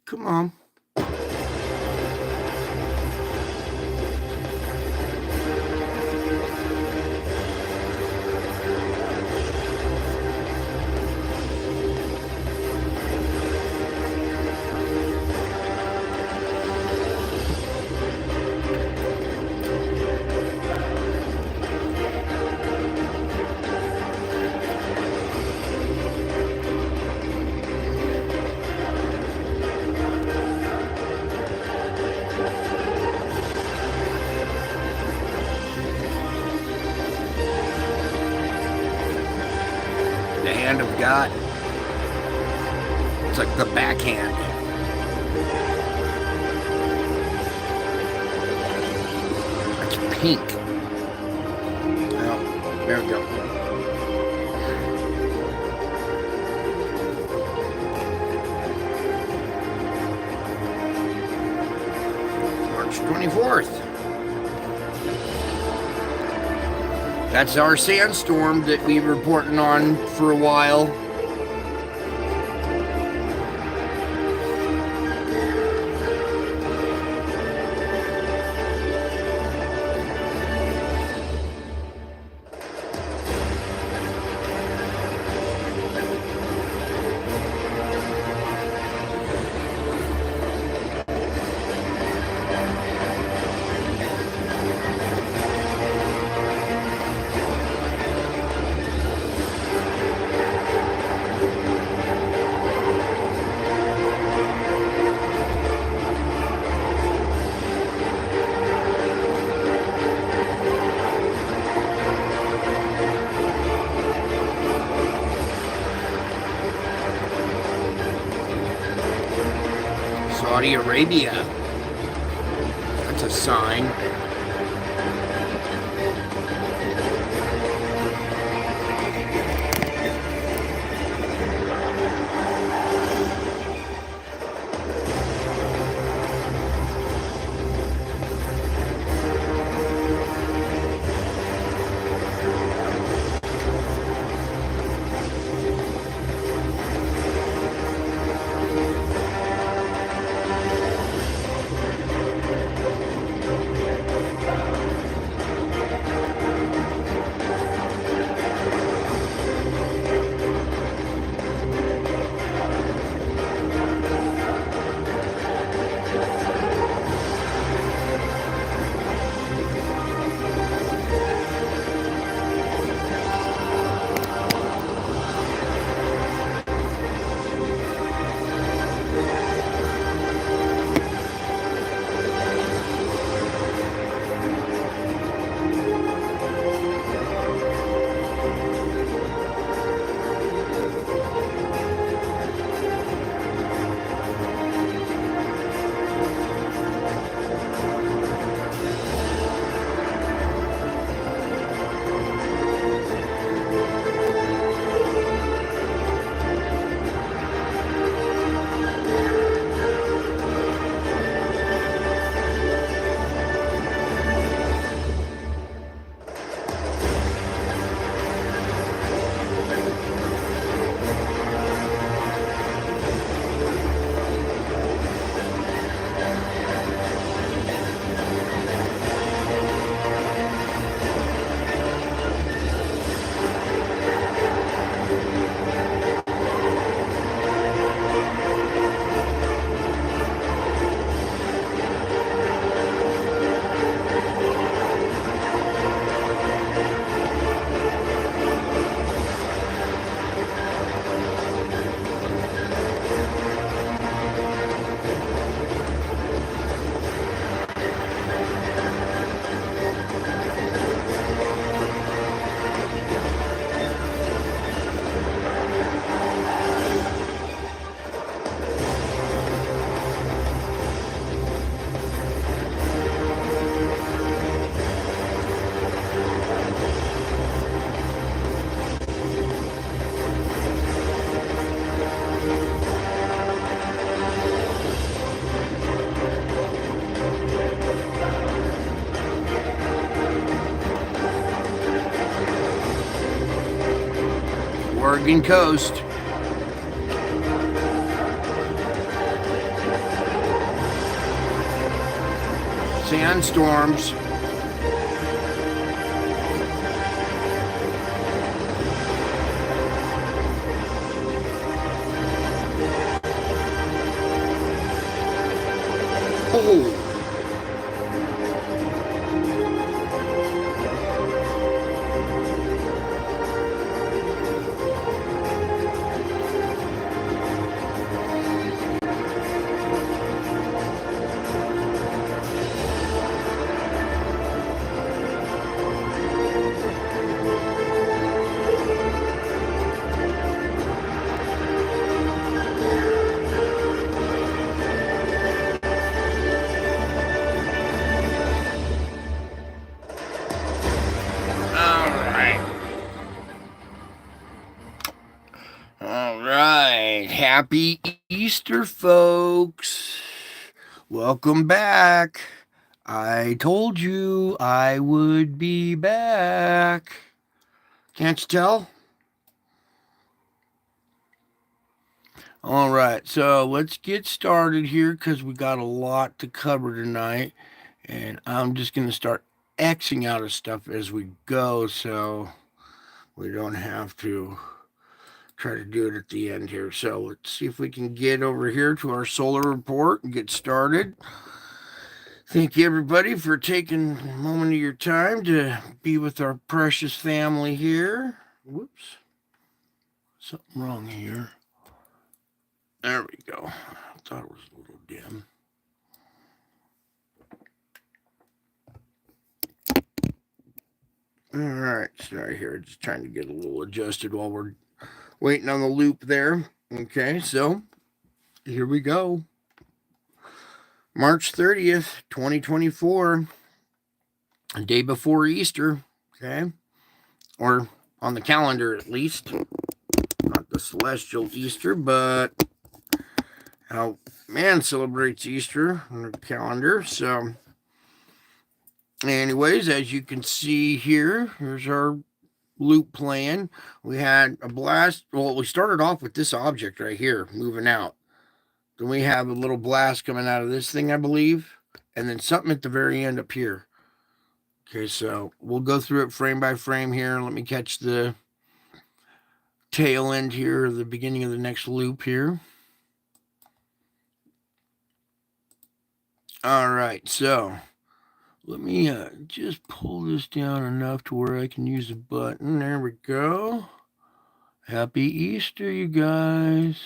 Come on. The hand of God. It's like the backhand. It's pink. Oh, there we go. March 24th. That's our sandstorm that we've been reporting on for a while. Saudi Arabia. That's a sign. Oregon coast. Sandstorms. Oh. All right. Happy Easter, folks. Welcome back. I told you I would be back. Can't you tell? All right. So let's get started here because we got a lot to cover tonight. And I'm just going to start Xing out of stuff as we go so we don't have to try to do it at the end here. So let's see if we can get over here to our solar report and get started. Thank you, everybody, for taking a moment of your time to be with our precious family here. Whoops. Something wrong here. There we go. I thought it was a little dim. All right, sorry here. Just trying to get a little adjusted while we're waiting on the loop there. Okay, so here we go. March 30th, 2024, a day before Easter, okay? Or on the calendar at least. Not the celestial Easter, but how man celebrates Easter on the calendar. So, anyways, as you can see here, here's our loop plan. We had a blast. Well, we started off with this object right here moving out. Then we have a little blast coming out of this thing, I believe, and then something at the very end up here. Okay, so we'll go through it frame by frame here. Let me catch the tail end here, the beginning of the next loop here. All right, so let me just pull this down enough to where I can use a button. There we go. Happy Easter, you guys.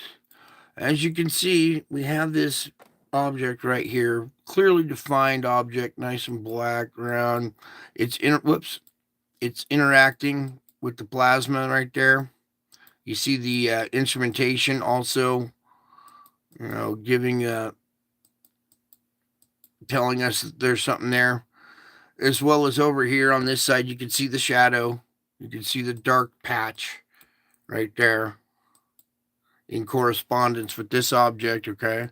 As you can see, we have this object right here, clearly defined object, nice and black, round. It's interacting with the plasma right there. You see the instrumentation also, giving telling us that there's something there, as well as over here on this side. You can see the shadow. You can see the dark patch right there in correspondence with this object, okay?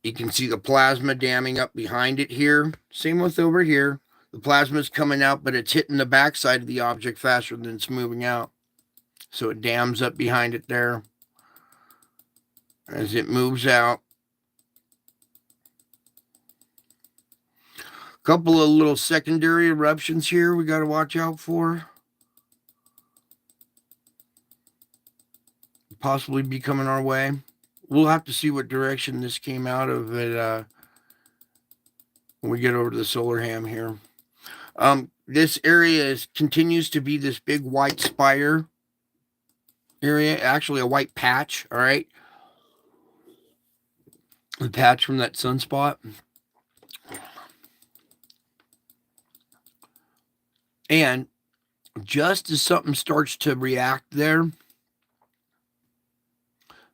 You can see the plasma damming up behind it here. Same with over here. The plasma is coming out, but it's hitting the backside of the object faster than it's moving out. So it dams up behind it there as it moves out. A couple of little secondary eruptions here we got to watch out for. Possibly be coming our way. We'll have to see what direction this came out of it when we get over to the solar ham here. This area continues to be this big white spire area, actually a white patch, all right? The patch from that sunspot. And just as something starts to react there,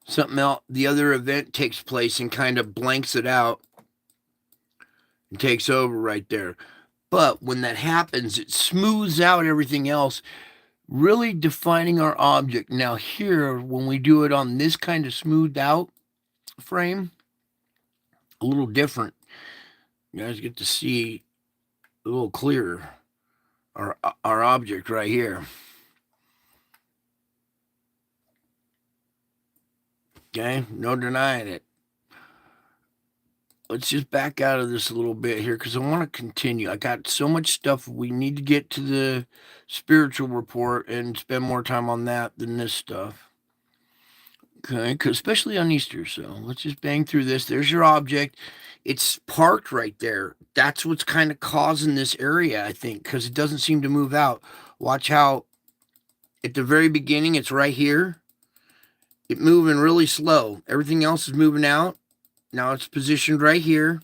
something else, the other event takes place and kind of blanks it out and takes over right there. But when that happens, it smooths out everything else, really defining our object. Now here, when we do it on this kind of smoothed out frame, a little different. You guys get to see a little clearer our object right here. Okay, no denying it. let's just back out of this a little bit here because I want to continue. I got so much stuff. We need to get to the spiritual report and spend more time on that than this stuff. Okay, especially on Easter. So let's just bang through this. There's your object. It's parked right there. That's what's kind of causing this area, I think, because it doesn't seem to move out. Watch how at the very beginning it's right here. It's moving really slow. Everything else is moving out. Now it's positioned right here.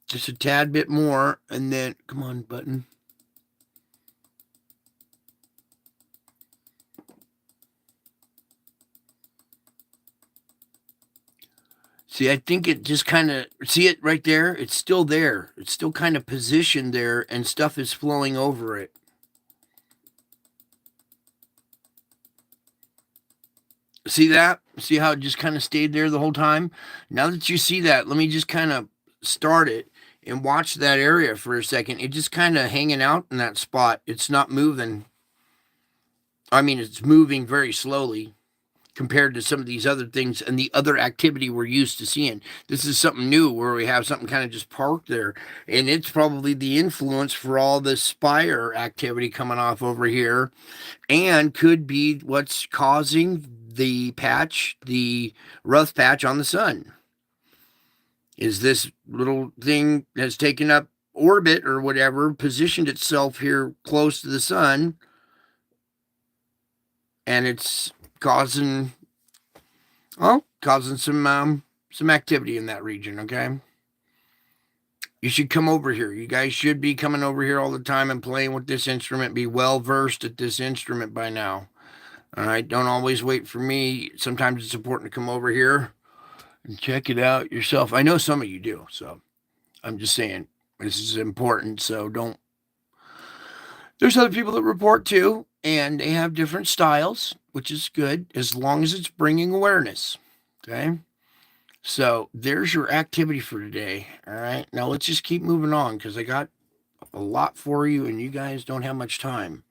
Just a tad bit more. And then, come on, button. See, I think it just kind of, see it right there? It's still there. It's still kind of positioned there and stuff is flowing over it. See that? See how it just kind of stayed there the whole time? Now that you see that, let me just kind of start it and watch that area for a second. It just kind of hanging out in that spot. It's not moving. I mean, it's moving very slowly compared to some of these other things and the other activity we're used to seeing. This is something new where we have something kind of just parked there. And it's probably the influence for all this spire activity coming off over here and could be what's causing the patch, the rough patch on the sun. Is this little thing has taken up orbit or whatever, positioned itself here close to the sun, and it's causing some activity in that region. Okay, you should come over here. You guys should be coming over here all the time and playing with this instrument. Be well versed at this instrument by now. All right, don't always wait for me. Sometimes it's important to come over here and check it out yourself. I know some of you do, so I'm just saying this is important. So don't. There's other people that report too, and they have different styles, which is good as long as it's bringing awareness. Okay. So there's your activity for today. All right. Now let's just keep moving on because I got a lot for you and you guys don't have much time.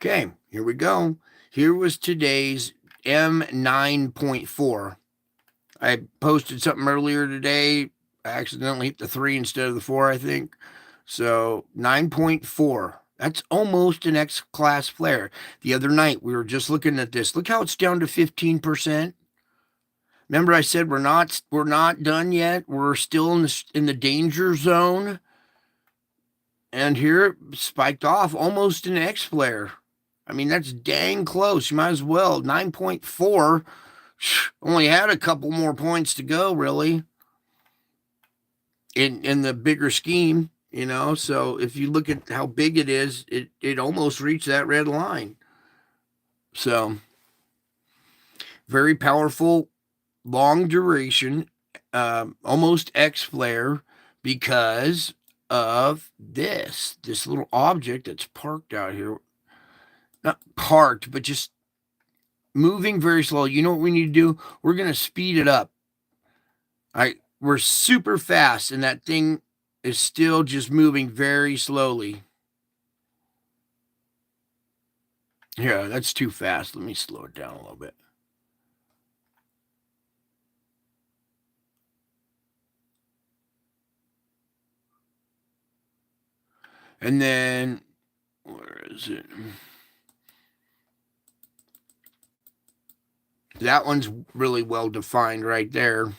Okay, here we go. Here was today's M9.4. I posted something earlier today. I accidentally hit the 3 instead of the 4, I think. So 9.4. That's almost an X-class flare. The other night, we were just looking at this. Look how it's down to 15%. Remember I said we're not done yet. We're still in the danger zone. And here it spiked off almost an X flare. I mean, that's dang close. You might as well. 9.4 only had a couple more points to go, really, in the bigger scheme, you know. So if you look at how big it is, it almost reached that red line. So very powerful, long duration, almost X flare because of this little object that's parked out here. Not parked, but just moving very slow. You know what we need to do? We're going to speed it up. All right, we're super fast, and that thing is still just moving very slowly. Yeah, that's too fast. Let me slow it down a little bit. And then, where is it? That one's really well defined right there.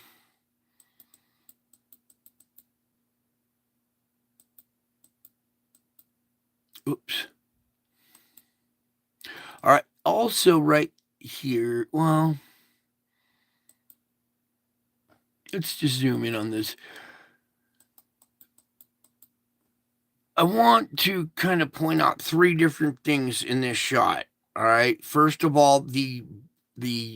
Oops. All right. Also, right here, well, let's just zoom in on this. I want to kind of point out 3 different things in this shot. All right. First of all, the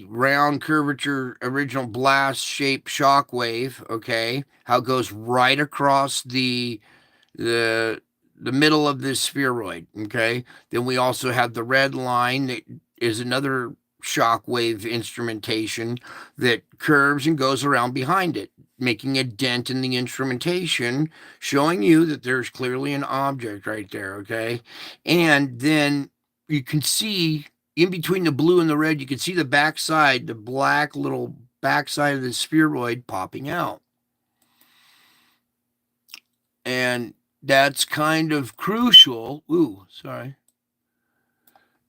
round curvature original blast shape shockwave, okay, how it goes right across the middle of this spheroid, okay. Then we also have the red line that is another shockwave instrumentation that curves and goes around behind it. making a dent in the instrumentation, showing you that there's clearly an object right there, okay? And then you can see in between the blue and the red, you can see the backside, the black little backside of the spheroid popping out. And that's kind of crucial. Ooh, sorry.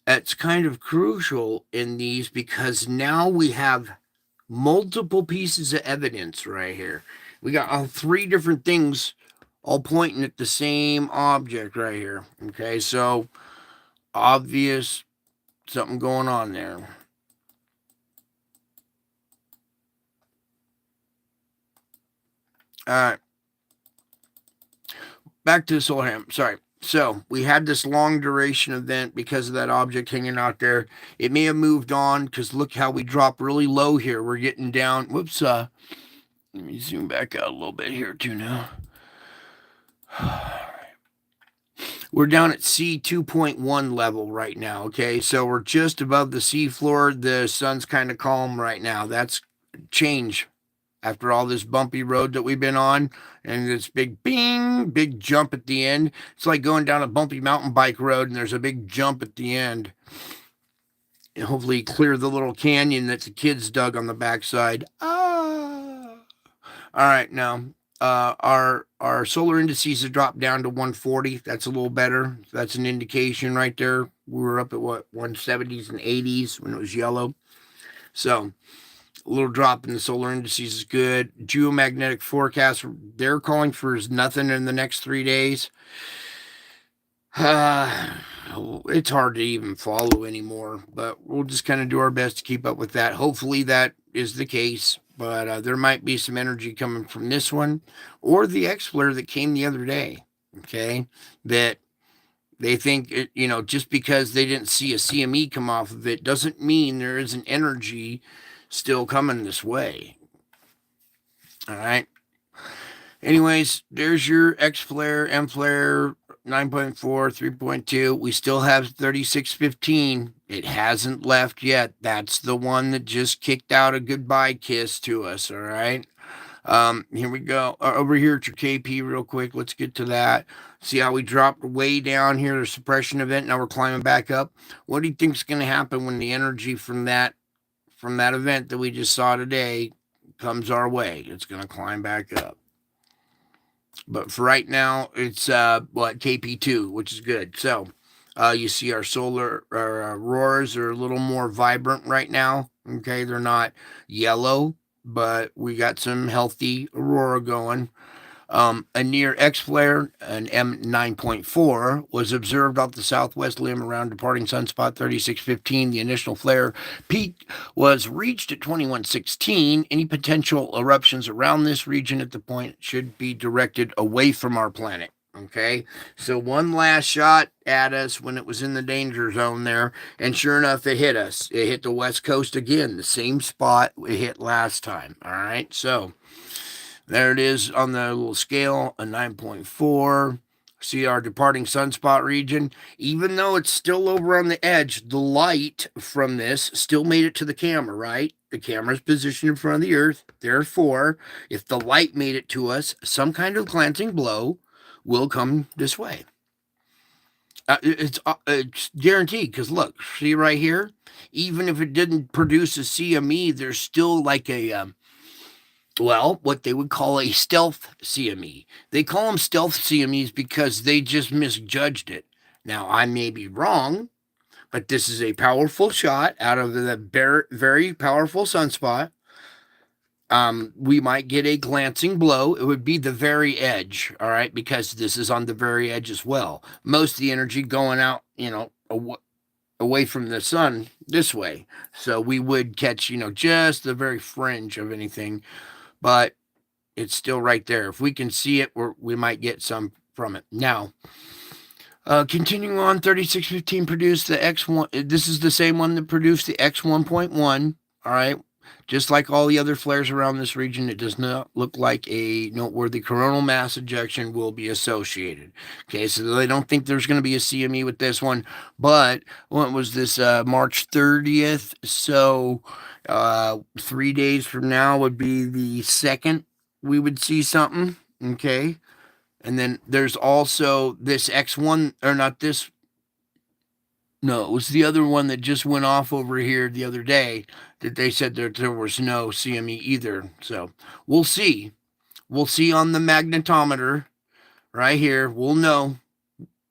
That's kind of crucial in these because now we have multiple pieces of evidence right here. We got all three different things all pointing at the same object right here. Okay, so obvious something going on there. All right. Back to the solar ham. Sorry. So we had this long duration event because of that object hanging out there. It may have moved on because look how we drop really low here. We're getting down. Whoops. Let me zoom back out a little bit here too now. We're down at C 2.1 level right now. Okay. So we're just above the sea floor. The sun's kind of calm right now. That's change after all this bumpy road that we've been on and this big big jump at the end. It's like going down a bumpy mountain bike road and there's a big jump at the end. And hopefully clear the little canyon that the kids dug on the backside. All right, now our solar indices have dropped down to 140. That's a little better. That's an indication right there. We were up at what 170s and 80s when it was yellow. So a little drop in the solar indices is good. Geomagnetic forecast, they're calling for nothing in the next 3 days. It's hard to even follow anymore, but we'll just kind of do our best to keep up with that. Hopefully that is the case, but there might be some energy coming from this one or the X-Flare that came the other day, okay, that they think, just because they didn't see a CME come off of it doesn't mean there isn't energy still coming this way. All right. Anyways, there's your X-Flare, M-Flare, 9.4, 3.2. We still have 3615. It hasn't left yet. That's the one that just kicked out a goodbye kiss to us. All right. Here we go. Over here at your KP real quick. Let's get to that. See how we dropped way down here, the suppression event. Now we're climbing back up. What do you think is going to happen when the energy from that event that we just saw today comes our way? It's going to climb back up. But for right now, it's KP2, which is good. So you see our solar auroras are a little more vibrant right now. Okay, they're not yellow, but we got some healthy aurora going. A near X-Flare, an M9.4, was observed off the southwest limb around departing sunspot 3615. The initial flare peak was reached at 2116. Any potential eruptions around this region at the point should be directed away from our planet. Okay, so one last shot at us when it was in the danger zone there, and sure enough, it hit us. It hit the west coast again, the same spot it hit last time. All right, so there it is on the little scale, a 9.4. See our departing sunspot region. Even though it's still over on the edge, the light from this still made it to the camera, right? The camera's positioned in front of the Earth. Therefore, if the light made it to us, some kind of glancing blow will come this way. It's guaranteed because look, see right here? Even if it didn't produce a CME, there's still like a what they would call a stealth CME. They call them stealth CMEs because they just misjudged it. Now, I may be wrong, but this is a powerful shot out of the very powerful sunspot. We might get a glancing blow. It would be the very edge, all right, because this is on the very edge as well. Most of the energy going out, away from the sun this way. So we would catch, just the very fringe of anything. But it's still right there. If we can see it, we might get some from it. Now, continuing on, 3615 produced the X1. This is the same one that produced the X1.1. All right. Just like all the other flares around this region, it does not look like a noteworthy coronal mass ejection will be associated. Okay, so they don't think there's going to be a CME with this one. But what was this, March 30th? So 3 days from now would be the second we would see something. Okay. And then there's also this X1, or not this. No, it was the other one that just went off over here the other day that they said that there was no CME either. So we'll see. We'll see on the magnetometer right here. We'll know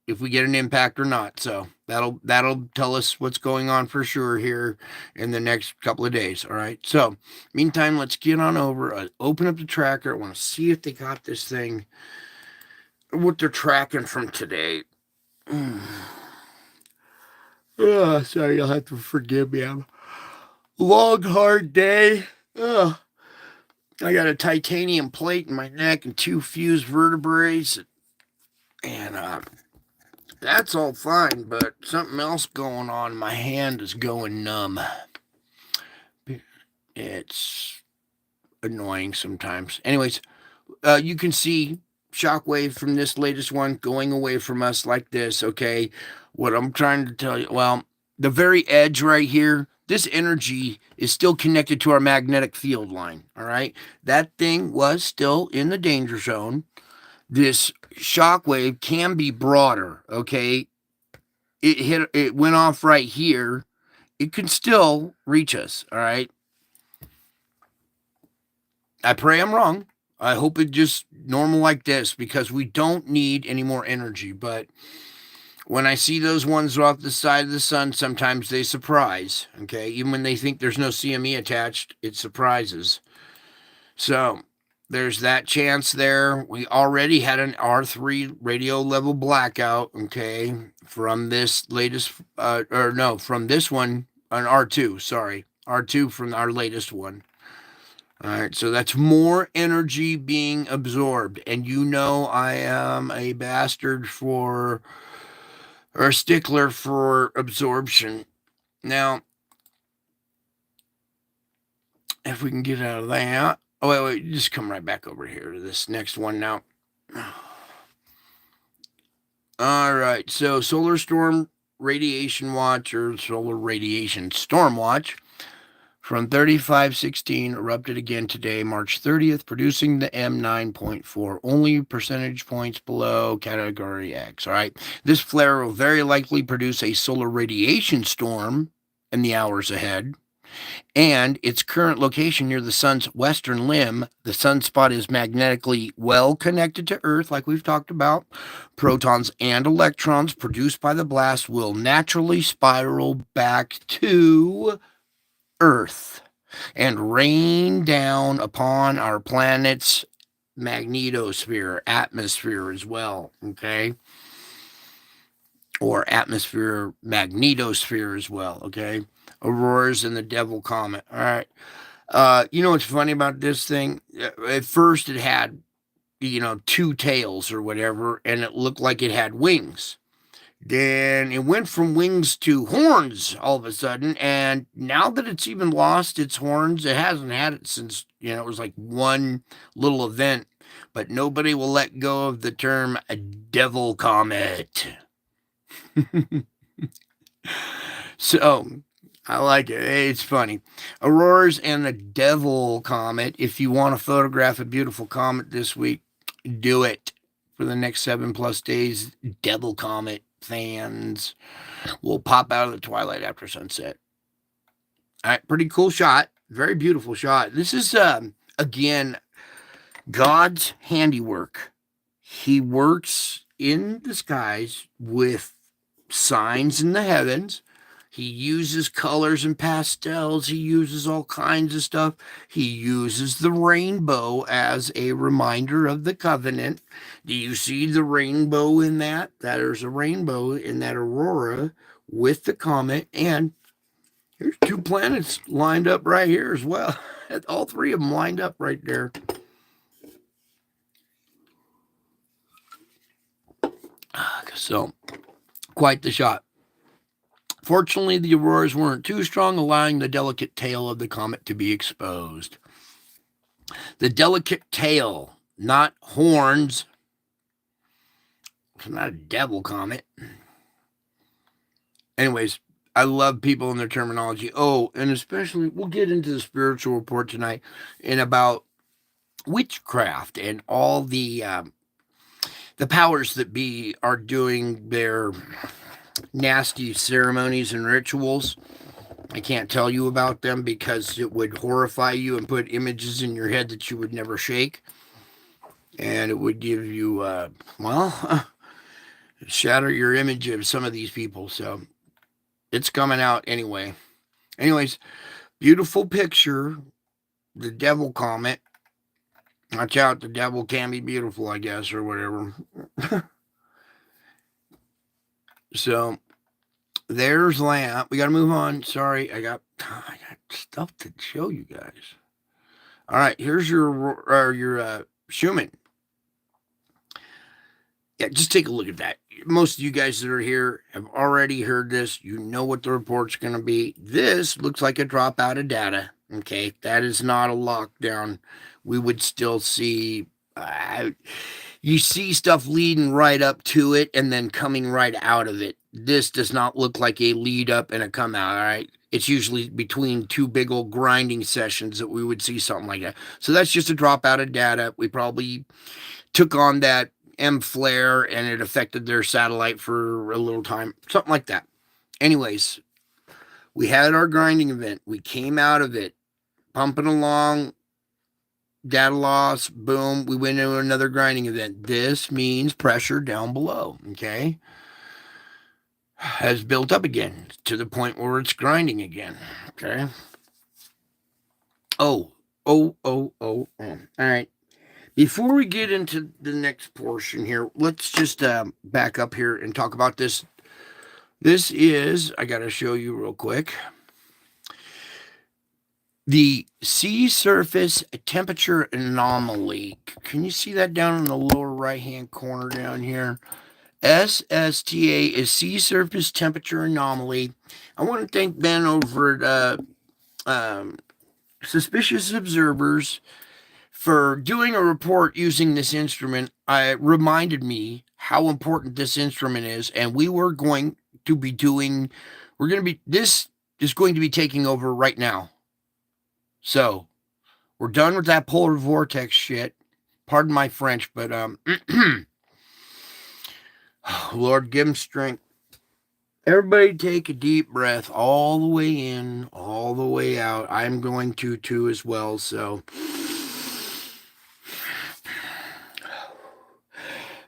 if we get an impact or not. So that'll tell us what's going on for sure here in the next couple of days. All right. So meantime, let's get on over. Open up the tracker. I want to see if they got this thing, what they're tracking from today. Oh, sorry, you'll have to forgive me. I'm long, hard day. Oh, I got a titanium plate in my neck and 2 fused vertebrae, and that's all fine. But something else going on. My hand is going numb. It's annoying sometimes. Anyways, you can see shockwave from this latest one going away from us like this. Okay, what I'm trying to tell you, well, the very edge right here, this energy is still connected to our magnetic field line. All right, that thing was still in the danger zone. This shockwave can be broader. Okay, it went off right here. It can still reach us. All right, I pray I'm wrong. I hope it just normal like this, because we don't need any more energy. But when I see those ones off the side of the sun, sometimes they surprise. Okay, even when they think there's no CME attached, it surprises. So there's that chance there. We already had an R3 radio level blackout. Okay, from this latest, from this one, an R2. Sorry, R2 from our latest one. All right, so that's more energy being absorbed. And you know I am a bastard for, or a stickler for absorption. Now, if we can get out of that. Oh, wait, just come right back over here to this next one now. All right, so Solar Storm Radiation Watch, or Solar Radiation Storm Watch, from 3516 erupted again today, March 30th, producing the M9.4, only percentage points below Category X. All right. This flare will very likely produce a solar radiation storm in the hours ahead. And its current location near the sun's western limb, the sunspot is magnetically well connected to Earth, like we've talked about. Protons and electrons produced by the blast will naturally spiral back to Earth and rain down upon our planet's magnetosphere, atmosphere as well, okay? Or atmosphere, magnetosphere as well, okay? Auroras and the Devil Comet. All right. You know what's funny about this thing? At first it had, 2 tails or whatever, and it looked like it had wings. Then it went from wings to horns all of a sudden, and now that it's even lost its horns, it hasn't had it since, it was like one little event, but nobody will let go of the term a devil comet. So, I like it. It's funny. Auroras and the Devil Comet. If you want to photograph a beautiful comet this week, do it. For the next 7+ days, Devil Comet fans will pop out of the twilight after sunset. All right, pretty cool shot. Very beautiful shot. This is, again, God's handiwork. He works in the skies with signs in the heavens. He uses colors and pastels. He uses all kinds of stuff. He uses the rainbow as a reminder of the covenant. Do you see the rainbow in that? There's a rainbow in that aurora with the comet. And here's 2 planets lined up right here as well. All 3 of them lined up right there. So, quite the shot. Fortunately, the auroras weren't too strong, allowing the delicate tail of the comet to be exposed. The delicate tail, not horns. It's not a devil comet. Anyways, I love people and their terminology. Oh, and especially, we'll get into the spiritual report tonight in about witchcraft and all the powers that be are doing their nasty ceremonies and rituals. I can't tell you about them because it would horrify you and put images in your head that you would never shake. And it would give you, shatter your image of some of these people. So it's coming out anyway. Anyways, beautiful picture. The devil comet. Watch out, the devil can be beautiful, I guess, or whatever. So there's lamp. We got to move on. Sorry, I got stuff to show you guys. All right, here's your Schumann. Yeah, just take a look at that. Most of you guys that are here have already heard this. You know what the report's going to be. This looks like a dropout of data. Okay, that is not a lockdown. We would still see. You see stuff leading right up to it and then coming right out of it. This does not look like a lead up and a come out. All right, it's usually between two big old grinding sessions that we would see something like that. So that's just a dropout of data. We probably took on that M flare and it affected their satellite for a little time, something like that. Anyways, we had our grinding event. We came out of it, pumping along, data loss, boom, we went into another grinding event. This means pressure down below, okay? Has built up again to the point where it's grinding again, okay? Oh. All right. Before we get into the next portion here, let's just back up here and talk about this. This is, I got to show you real quick, the sea surface temperature anomaly. Can you see that down in the lower right-hand corner down here? SSTA is sea surface temperature anomaly. I want to thank Ben over at Suspicious Observers for doing a report using this instrument. It reminded me how important this instrument is, and this is going to be taking over right now. So we're done with that polar vortex shit. Pardon my French, but Lord, give him strength. Everybody take a deep breath all the way in, all the way out. I'm going to too as well, so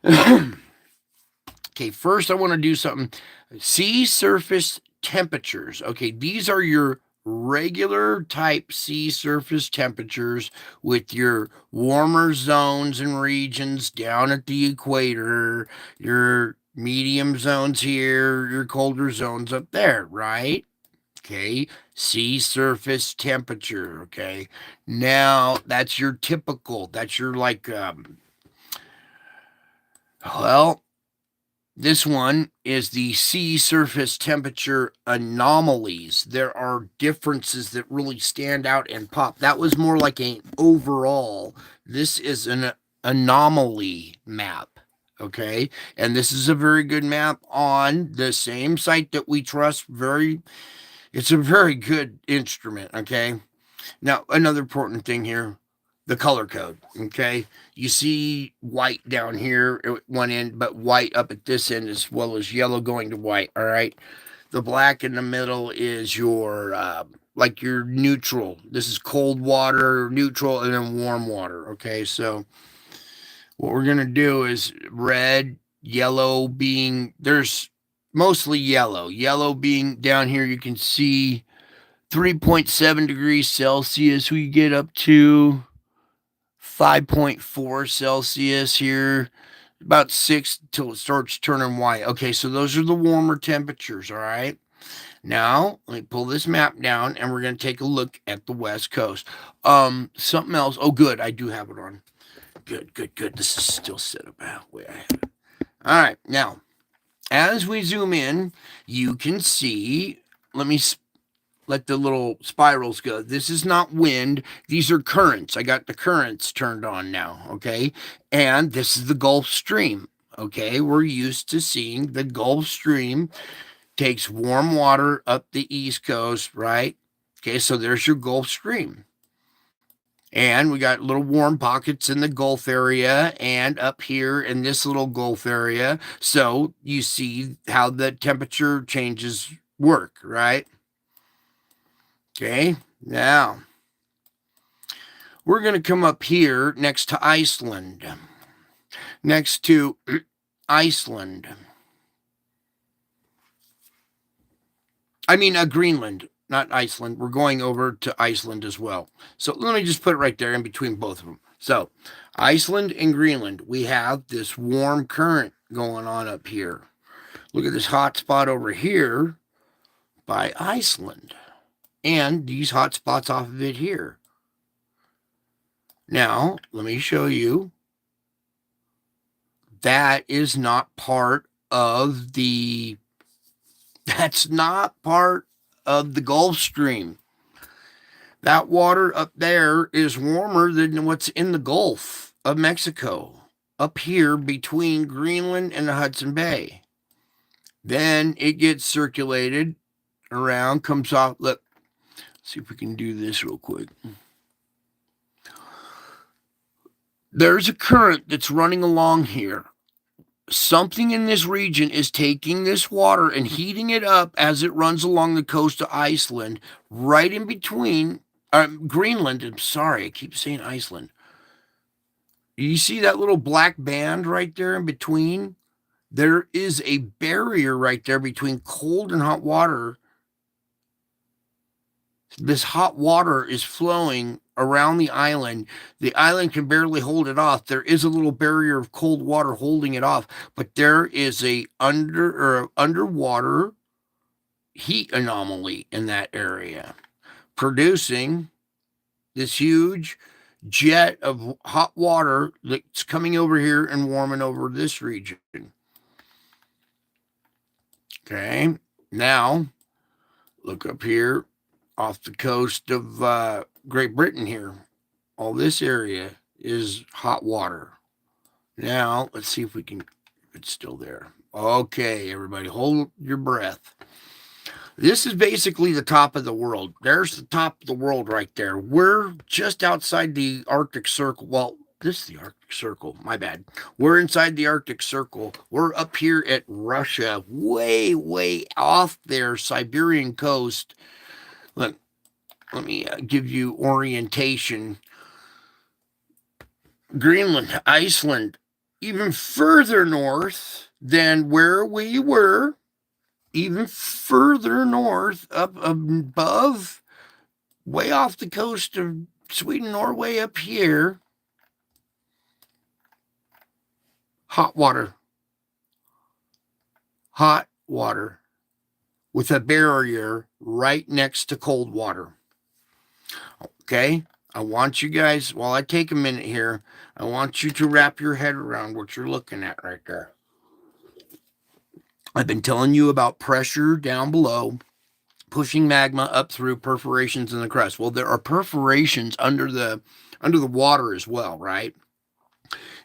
okay, first I want to do something. Sea surface temperatures. Okay, these are your regular type sea surface temperatures with your warmer zones and regions down at the equator, your medium zones here, your colder zones up there, right? Okay, sea surface temperature. Okay, now that's your typical, that's your like, well, this one is the sea surface temperature anomalies. There are differences that really stand out and pop. That was more like an overall. This is an anomaly map. Okay. And this is a very good map on the same site that we trust. It's a very good instrument. Okay. Now, another important thing here, the color code. Okay. You see white down here at one end, but white up at this end as well as yellow going to white. All right. The black in the middle is your, like your neutral. This is cold water, neutral, and then warm water. Okay. So what we're going to do is red, yellow being, there's mostly yellow. Yellow being down here, you can see 3.7 degrees Celsius. We get up to 5.4 Celsius here, about 6 till it starts turning white. Okay, so those are the warmer temperatures, all right? Now, let me pull this map down and we're going to take a look at the West Coast. Something else. Oh, good. I do have it on. Good. This is still set up way I have it. All right, now, as we zoom in, you can see, let me let the little spirals go. This is not wind. These are currents. I got the currents turned on now, okay? And this is the Gulf Stream, okay? We're used to seeing the Gulf Stream takes warm water up the East Coast, right? Okay, so there's your Gulf Stream. And we got little warm pockets in the Gulf area and up here in this little Gulf area. So you see how the temperature changes work, right? Okay, now we're going to come up here next to Iceland. Next to Iceland. Greenland, not Iceland. We're going over to Iceland as well. So let me just put it right there in between both of them. So Iceland and Greenland, we have this warm current going on up here. Look at this hot spot over here by Iceland and these hot spots off of it here. Now, let me show you. That is not part of the That's not part of the Gulf Stream. That water up there is warmer than what's in the Gulf of Mexico, up here between Greenland and the Hudson Bay. Then it gets circulated around, comes off. Look, see if we can do this real quick. There's a current that's running along here. Something in this region is taking this water and heating it up as it runs along the coast of Iceland, right in between Greenland. I'm sorry, I keep saying Iceland. You see that little black band right there in between? There is a barrier right there between cold and hot water. This hot water is flowing around the island. The island can barely hold it off. There is a little barrier of cold water holding it off, but there is a underwater heat anomaly in that area, producing this huge jet of hot water that's coming over here and warming over this region. Okay, now look up here off the coast of Great Britain here. All this area is hot water. Now, let's see if we can, if it's still there. Okay, everybody, hold your breath. This is basically the top of the world. There's the top of the world right there. We're just outside the Arctic Circle. Well, this is the Arctic Circle. My bad. We're inside the Arctic Circle. We're up here at Russia, way, way off there, Siberian coast. Look, let me give you orientation. Greenland, Iceland, even further north than where we were, even further north, up above, way off the coast of Sweden, Norway, up here. Hot water. Hot water with a barrier right next to cold water. Okay, I want you guys, while I take a minute here, I want you to wrap your head around what you're looking at right there. I've been telling you about pressure down below, pushing magma up through perforations in the crust. Well, there are perforations under the water as well, right?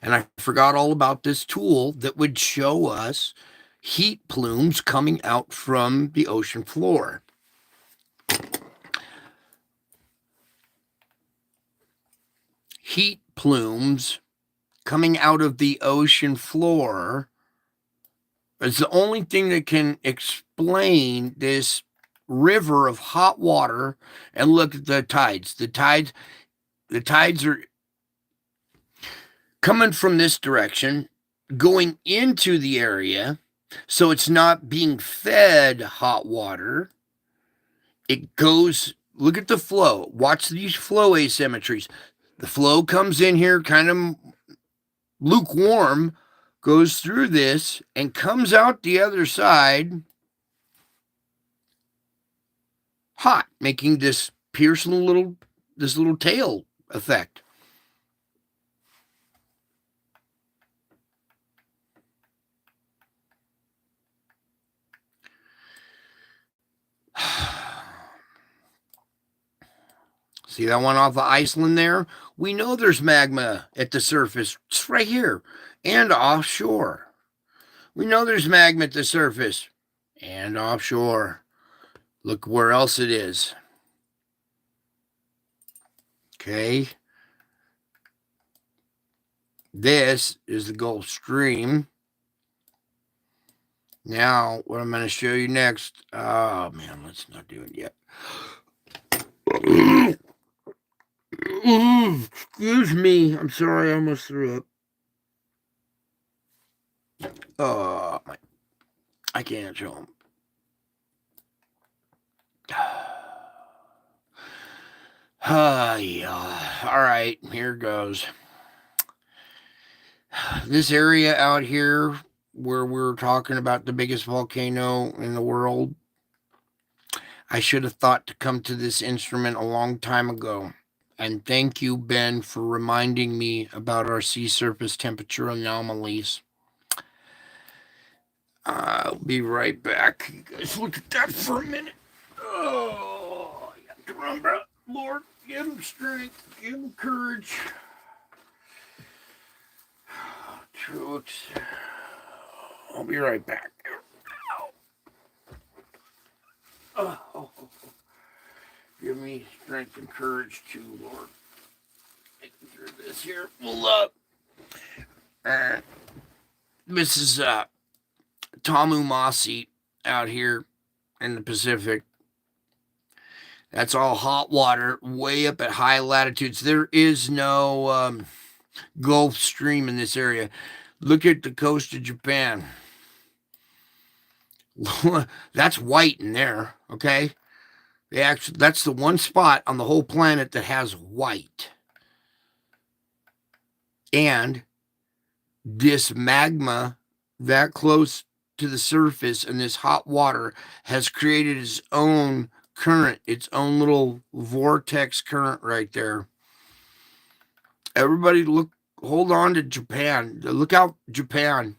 And I forgot all about this tool that would show us heat plumes coming out from the ocean floor. Heat plumes coming out of the ocean floor is the only thing that can explain this river of hot water. And look at the tides. The tides are coming from this direction, going into the area, so it's not being fed hot water. It goes, look at the flow. Watch these flow asymmetries. The flow comes in here kind of lukewarm, goes through this, and comes out the other side hot, making this piercing little tail effect. See that one off of Iceland there? We know there's magma at the surface. It's right here and offshore. We know there's magma at the surface and offshore. Look where else it is. Okay. This is the Gulf Stream. Now, what I'm going to show you next. Oh, man, let's not do it yet. Excuse me. I'm sorry, I almost threw up. I can't show them. Yeah. All right, here goes. This area out here where we're talking about the biggest volcano in the world, I should have thought to come to this instrument a long time ago. And thank you, Ben, for reminding me about our sea surface temperature anomalies. I'll be right back. You guys look at that for a minute. Oh, you have to remember, Lord, give him strength, give him courage. Truth. I'll be right back. Oh, give me strength and courage too, Lord. Making through this here. Well, this is Tamumasi out here in the Pacific. That's all hot water, way up at high latitudes. There is no Gulf Stream in this area. Look at the coast of Japan. That's white in there, okay? That's the one spot on the whole planet that has white. And this magma that close to the surface and this hot water has created its own current, its own little vortex current right there. Everybody hold on to Japan. Look out, Japan.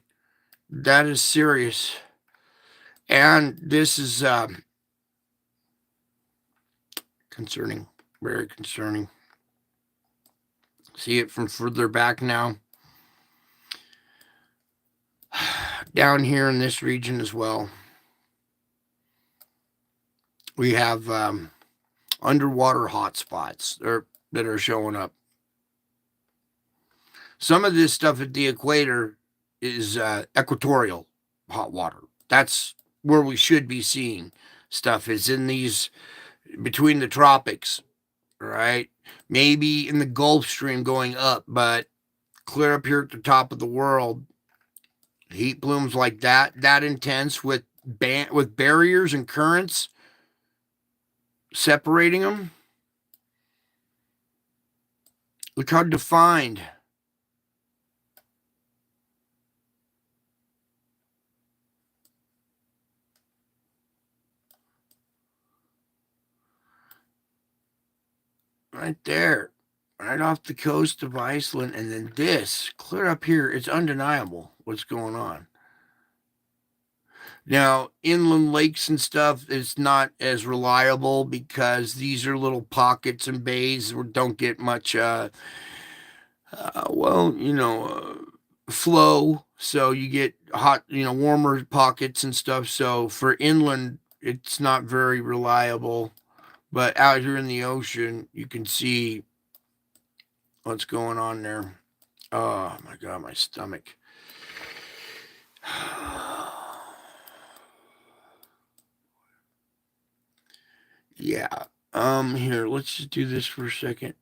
That is serious. And this is concerning, very concerning. See it from further back now. Down here in this region as well, we have underwater hotspots that are showing up. Some of this stuff at the equator is equatorial hot water. That's where we should be seeing stuff, is in these between the tropics, right? Maybe in the Gulf Stream going up, but clear up here at the top of the world, heat plumes like that intense with barriers and currents separating them. Look how defined. Right there, right off the coast of Iceland, and then this clear up here. It's undeniable what's going on. Now, inland lakes and stuff is not as reliable because these are little pockets and bays where don't get much, flow. So you get hot, warmer pockets and stuff. So for inland, it's not very reliable. But out here in the ocean, you can see what's going on there. Oh my God, my stomach. Yeah. Here, let's just do this for a second.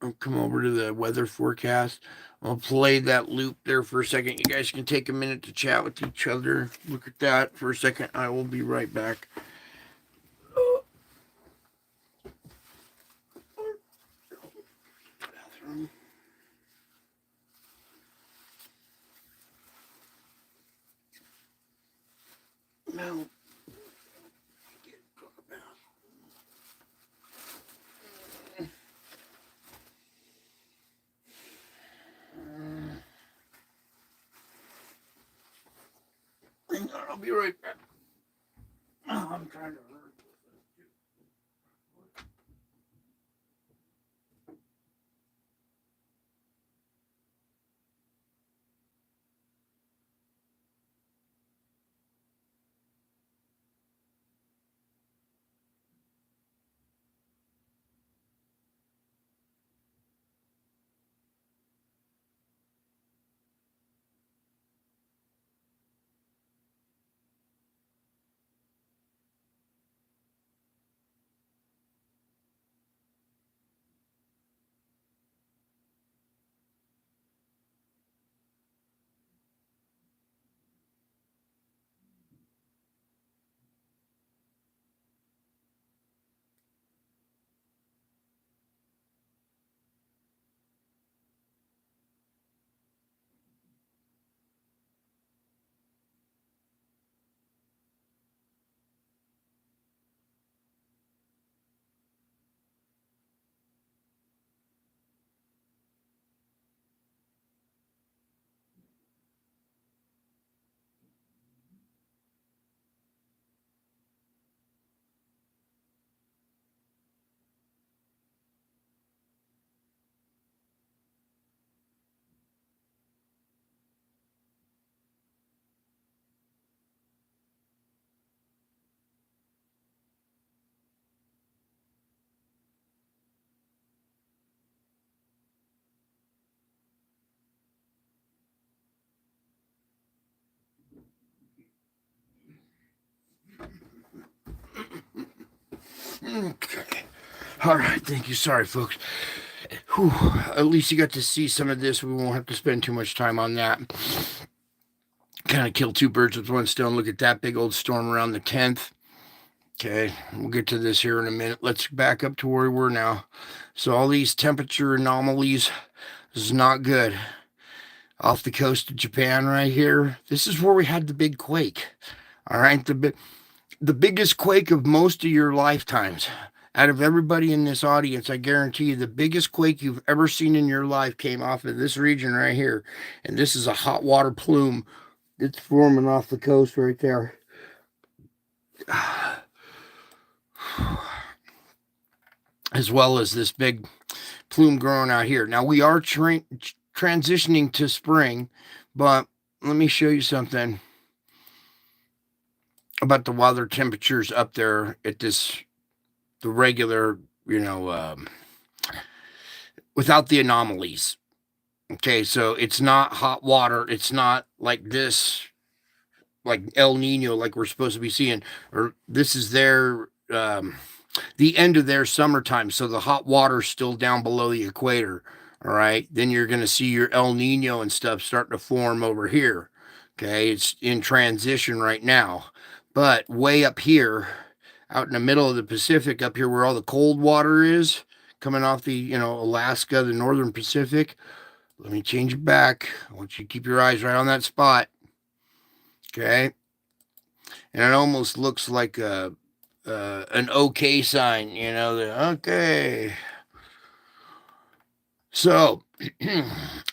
I'll come over to the weather forecast. I'll play that loop there for a second. You guys can take a minute to chat with each other. Look at that for a second. I will be right back. Bathroom. No. Hang on, I'll be right back. Oh, I'm trying to hurry. Okay. All right. Thank you. Sorry, folks. Whew. At least you got to see some of this. We won't have to spend too much time on that. Kind of kill two birds with one stone. Look at that big old storm around the 10th. Okay, we'll get to this here in a minute. Let's back up to where we were now. So all these temperature anomalies, this is not good. Off the coast of Japan right here, this is where we had the big quake. All right, the biggest quake of most of your lifetimes. Out of everybody in this audience, I guarantee you the biggest quake you've ever seen in your life came off of this region right here. And this is a hot water plume that's forming off the coast right there. As well as this big plume growing out here. Now we are transitioning to spring, but let me show you something about the weather temperatures up there at the regular, without the anomalies. Okay, so it's not hot water. It's not like this, like El Nino, like we're supposed to be seeing, or this is their the end of their summertime. So the hot water's still down below the equator. All right, then you're going to see your El Nino and stuff starting to form over here. Okay, it's in transition right now, but way up here, out in the middle of the Pacific, up here where all the cold water is coming off the, Alaska, the northern Pacific. Let me change it back. I want you to keep your eyes right on that spot. Okay, and it almost looks like an okay sign, okay. So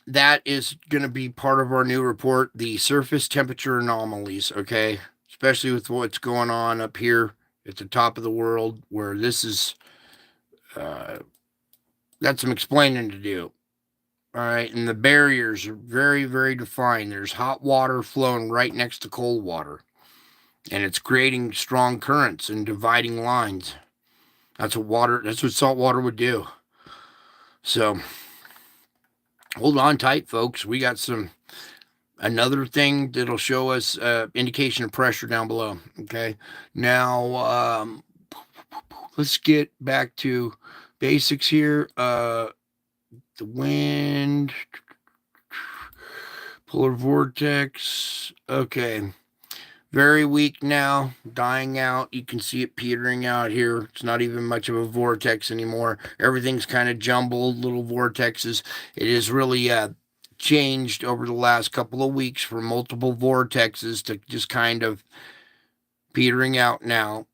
that is going to be part of our new report, the surface temperature anomalies, okay? Especially with what's going on up here at the top of the world, where this is, got some explaining to do. All right, and the barriers are very, very defined. There's hot water flowing right next to cold water, and it's creating strong currents and dividing lines. That's what salt water would do. So hold on tight, folks. We got another thing that'll show us indication of pressure down below. Okay, now let's get back to basics here. The wind, polar vortex. Okay, very weak now, dying out. You can see it petering out here. It's not even much of a vortex anymore. Everything's kind of jumbled, little vortexes. It is really changed over the last couple of weeks from multiple vortexes to just kind of petering out now,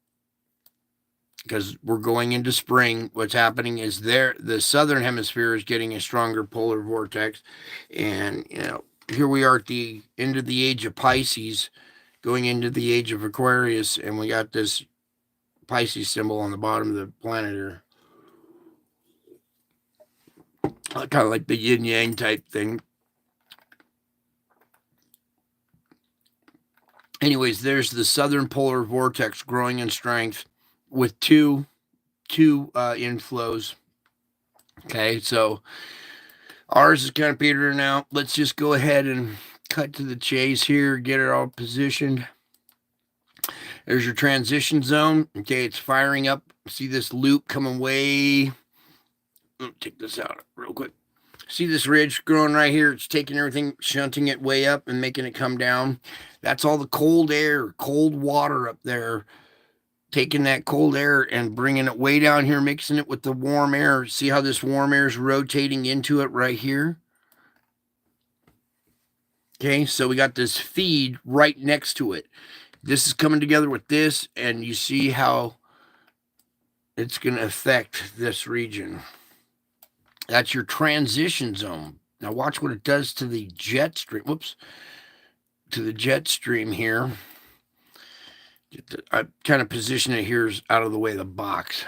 because we're going into spring. What's happening is the southern hemisphere is getting a stronger polar vortex, and here we are at the end of the age of Pisces, going into the age of Aquarius, and we got this Pisces symbol on the bottom of the planet here, kind of like the yin yang type thing. Anyways, there's the southern polar vortex growing in strength with two inflows. Okay, so ours is kind of petering out. Let's just go ahead and cut to the chase here, get it all positioned. There's your transition zone. Okay, it's firing up. See this loop coming way. Let me take this out real quick. See this ridge growing right here? It's taking everything, shunting it way up and making it come down. That's all the cold air, cold water up there, taking that cold air and bringing it way down here, mixing it with the warm air. See how this warm air is rotating into it right here? Okay, so we got this feed right next to it. This is coming together with this, and you see how it's going to affect this region. That's your transition zone. Now watch what it does to the jet stream. Whoops. To the jet stream here. I kind of position it here out of the way of the box.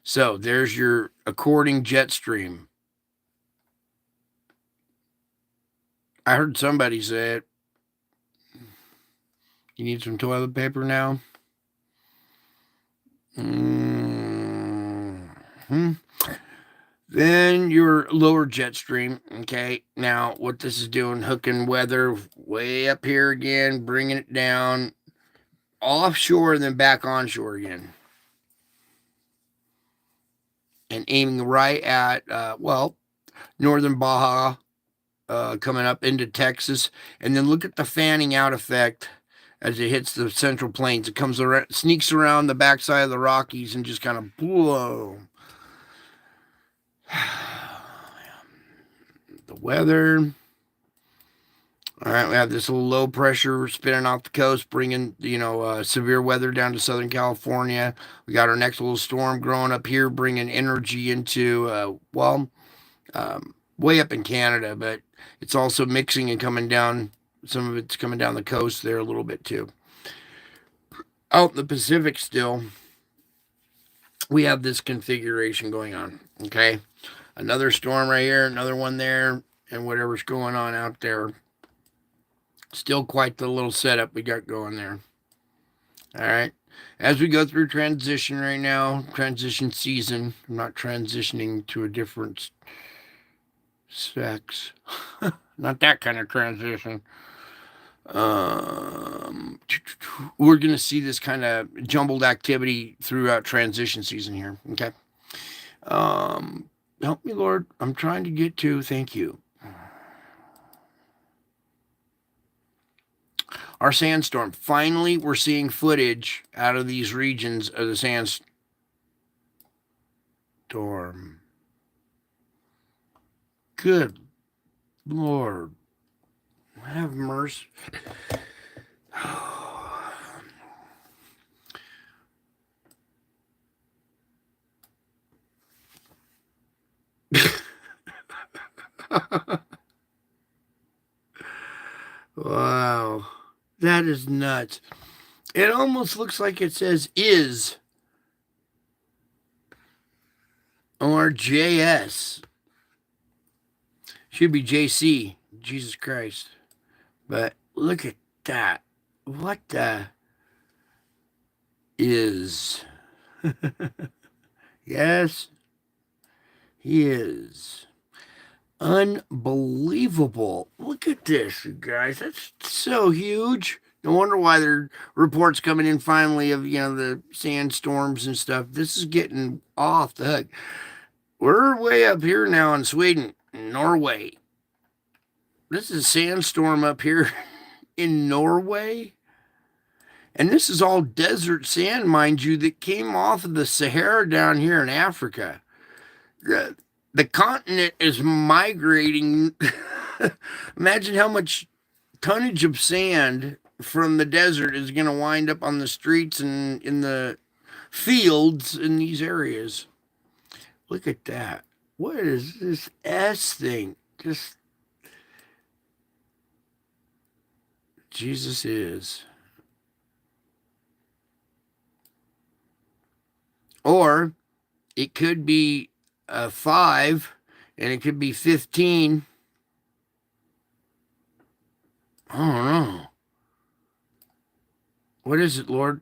So there's your according jet stream. I heard somebody say it. You need some toilet paper now? Then your lower jet stream, okay? Now, what this is doing, hooking weather way up here again, bringing it down offshore and then back onshore again. aiming right at, northern Baja, coming up into Texas. And then look at the fanning out effect as it hits the Central Plains. It comes around, sneaks around the backside of the Rockies and just kind of whoa. The weather. All right, we have this little low pressure spinning off the coast, bringing, severe weather down to Southern California. We got our next little storm growing up here, bringing energy into, way up in Canada, but it's also mixing and coming down. Some of it's coming down the coast there a little bit too. Out in the Pacific still, we have this configuration going on, okay? Another storm right here, another one there, and whatever's going on out there. Still quite the little setup we got going there. All right. As we go through transition right now, transition season, I'm not transitioning to a different sex. Not that kind of transition. We're going to see this kind of jumbled activity throughout transition season here. Okay. Help me, Lord. I'm trying to get to, thank you. Our sandstorm. Finally, we're seeing footage out of these regions of the sandstorm. Good Lord. Have mercy. Wow. That is nuts. It almost looks like it says is or JS. Should be JC. Jesus Christ. But look at that. What the is? Yes, he is. Unbelievable. Look at this, you guys. That's so huge. No wonder why there are reports coming in finally of, the sandstorms and stuff. This is getting off the hook. We're way up here now in Sweden, Norway. This is a sandstorm up here in Norway. And this is all desert sand, mind you, that came off of the Sahara down here in Africa. The continent is migrating. Imagine how much tonnage of sand from the desert is going to wind up on the streets and in the fields in these areas. Look at that. What is this S thing? Just Jesus is. Or it could be 5 and it could be 15. I don't know. What is it, Lord?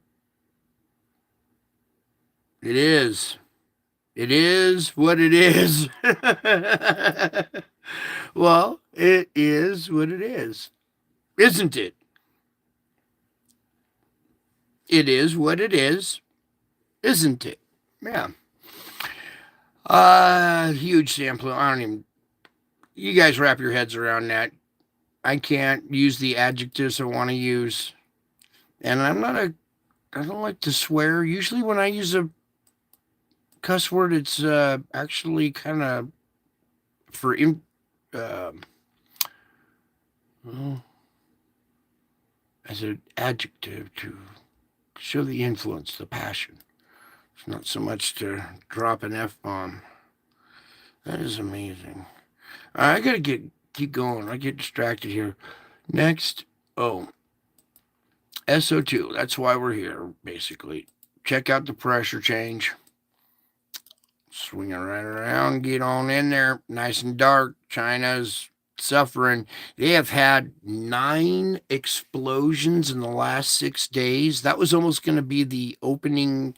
It is. It is what it is. Well, it is what it is. Isn't it? It is what it is. Isn't it? Yeah. Huge sample. I don't even. You guys wrap your heads around that. I can't use the adjectives I want to use. And I don't like to swear. Usually when I use a cuss word, it's actually kind of for as an adjective to show the influence, the passion. It's not so much to drop an F-bomb. That is amazing. I gotta keep going. I get distracted here. Next, SO2. That's why we're here, basically. Check out the pressure change. Swing it right around. Get on in there. Nice and dark. China's suffering. They have had 9 explosions in the last 6 days. That was almost going to be the opening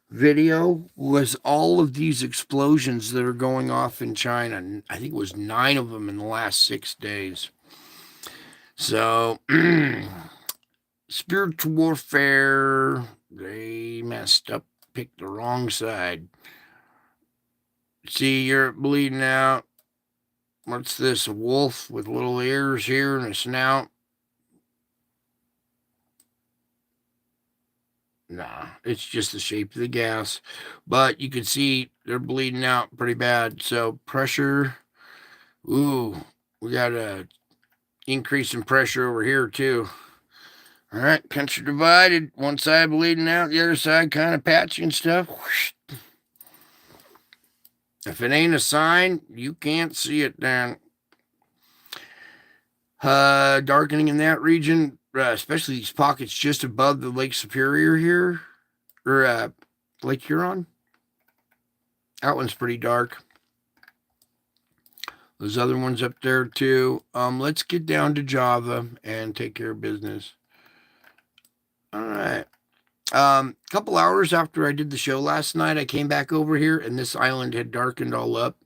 video, was all of these explosions that are going off in China. I think it was 9 of them in the last 6 days. So, spiritual warfare, they messed up, picked the wrong side. See, you're bleeding out. What's this? A wolf with little ears here and a snout? Nah, it's just the shape of the gas. But you can see they're bleeding out pretty bad. So pressure. Ooh, we got a increase in pressure over here too. All right, country divided. One side bleeding out, the other side kind of patchy and stuff. If it ain't a sign, you can't see it then. Darkening in that region, especially these pockets just above the Lake Superior here, or Lake Huron. That one's pretty dark. Those other ones up there too. Let's get down to Java and take care of business. All right. Couple hours after I did the show last night, I came back over here and this island had darkened all up.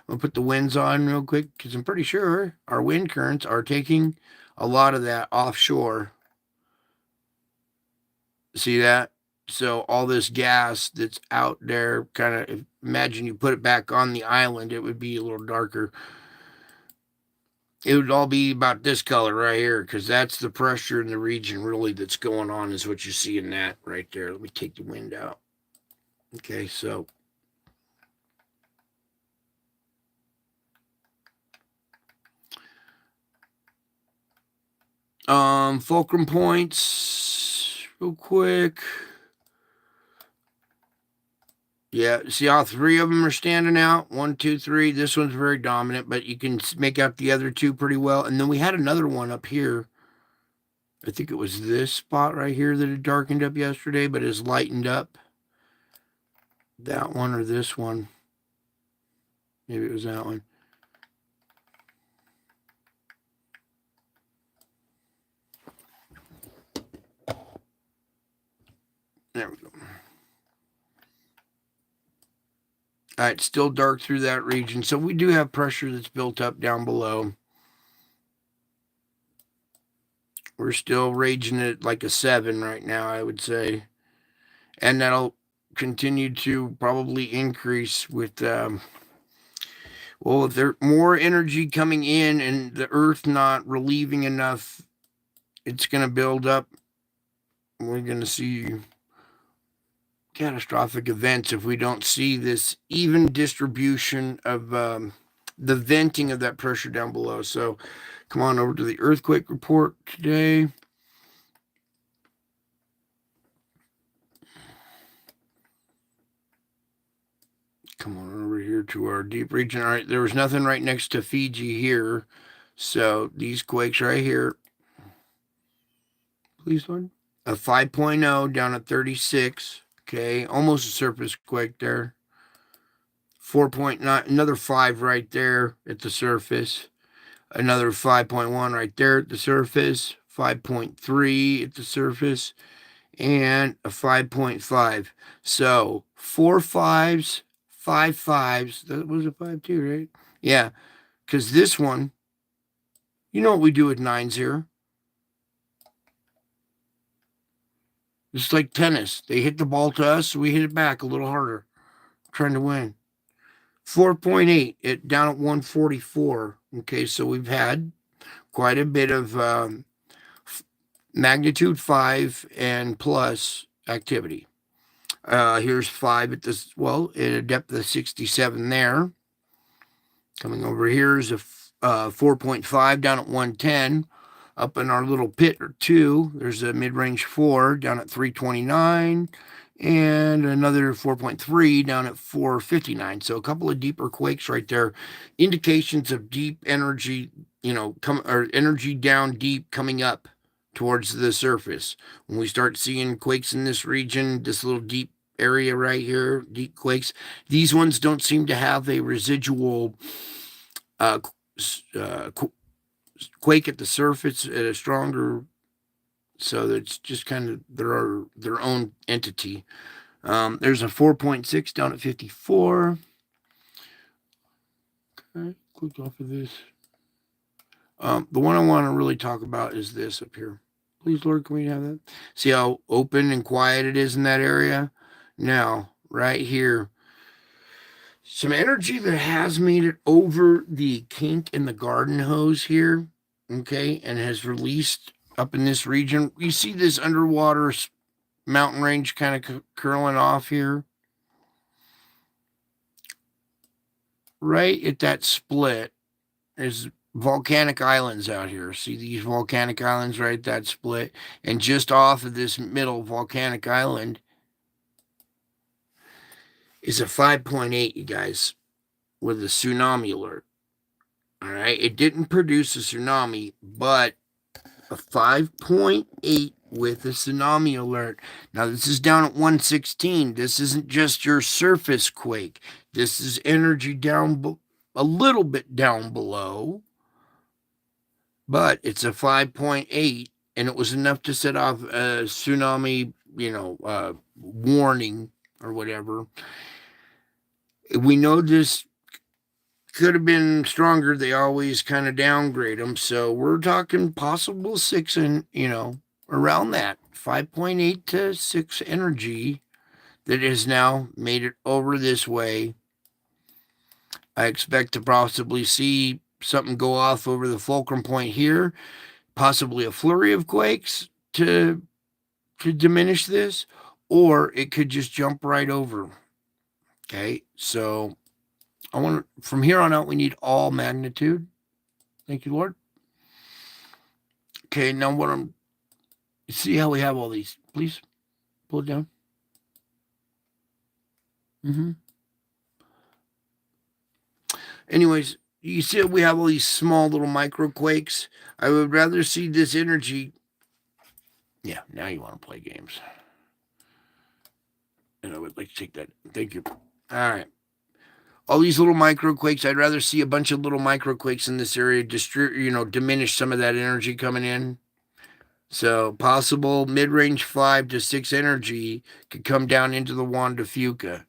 I'll put the winds on real quick because I'm pretty sure our wind currents are taking a lot of that offshore. See that? So all this gas that's out there, kind of imagine you put it back on the island, it would be a little darker. It would all be about this color right here because that's the pressure in the region really that's going on is what you see in that right there. Let me take the wind out. Okay, so fulcrum points real quick. Yeah, see how three of them are standing out? 1, 2, 3. This one's very dominant, but you can make out the other two pretty well. And then we had another one up here. I think it was this spot right here that had darkened up yesterday, but is lightened up. That one or this one. Maybe it was that one. There we go. All right, still dark through that region. So we do have pressure that's built up down below. We're still raging at like a 7 right now, I would say. And that'll continue to probably increase with, well, if there's more energy coming in and the Earth not relieving enough, it's going to build up. We're going to see catastrophic events if we don't see this even distribution of the venting of that pressure down below. So come on over to the earthquake report today. Come on over here to our deep region. All right, there was nothing right next to Fiji here. So these quakes right here. Please, Lord. A 5.0 down at 36. Okay, almost a surface quake there. 4.9, another 5 right there at the surface. Another 5.1 right there at the surface. 5.3 at the surface. And a 5.5. So 4 5s, 5 5s. That was a 5 too, right? Yeah, because this one, you know what we do with 9s here? It's like tennis. They hit the ball to us, we hit it back a little harder, trying to win. 4.8, it down at 144. Okay, so we've had quite a bit of magnitude 5 and plus activity. Here's 5 at this, well, at a depth of 67 there. Coming over here is a 4.5 down at 110. Up in our little pit or 2, there's a mid-range 4 down at 329. And another 4.3 down at 459. So a couple of deeper quakes right there. Indications of deep energy, or energy down deep coming up towards the surface. When we start seeing quakes in this region, this little deep area right here, deep quakes, these ones don't seem to have a residual quake at the surface at a stronger, so it's just kind of their own entity. There's a 4.6 down at 54. Okay, click off of this. The one I want to really talk about is this up here. Please, Lord, can we have that? See how open and quiet it is in that area? Now, right here, Some energy that has made it over the kink in the garden hose here, okay, and has released up in this region. You see this underwater mountain range kind of curling off here. Right at that split, there's volcanic islands out here. See these volcanic islands right at that split? And just off of this middle volcanic island is a 5.8, you guys, with a tsunami alert. All right. It didn't produce a tsunami, but a 5.8 with a tsunami alert. Now, this is down at 116. This isn't just your surface quake. This is energy down a little bit down below, but it's a 5.8, and it was enough to set off a tsunami, warning or whatever. We know this could have been stronger. They always kind of downgrade them. So we're talking possible 6 and, around that 5.8 to 6 energy that has now made it over this way. I expect to possibly see something go off over the fulcrum point here, possibly a flurry of quakes to diminish this, or it could just jump right over. Okay, so I want to, from here on out, we need all magnitude. Thank you, Lord. Okay, now see how we have all these. Please pull it down. Anyways, you see we have all these small little micro quakes. I would rather see this energy. Yeah, now you want to play games. And I would like to take that. Thank you. All right. All these little microquakes, I'd rather see a bunch of little microquakes in this area diminish some of that energy coming in. So possible mid-range 5 to 6 energy could come down into the Juan de Fuca.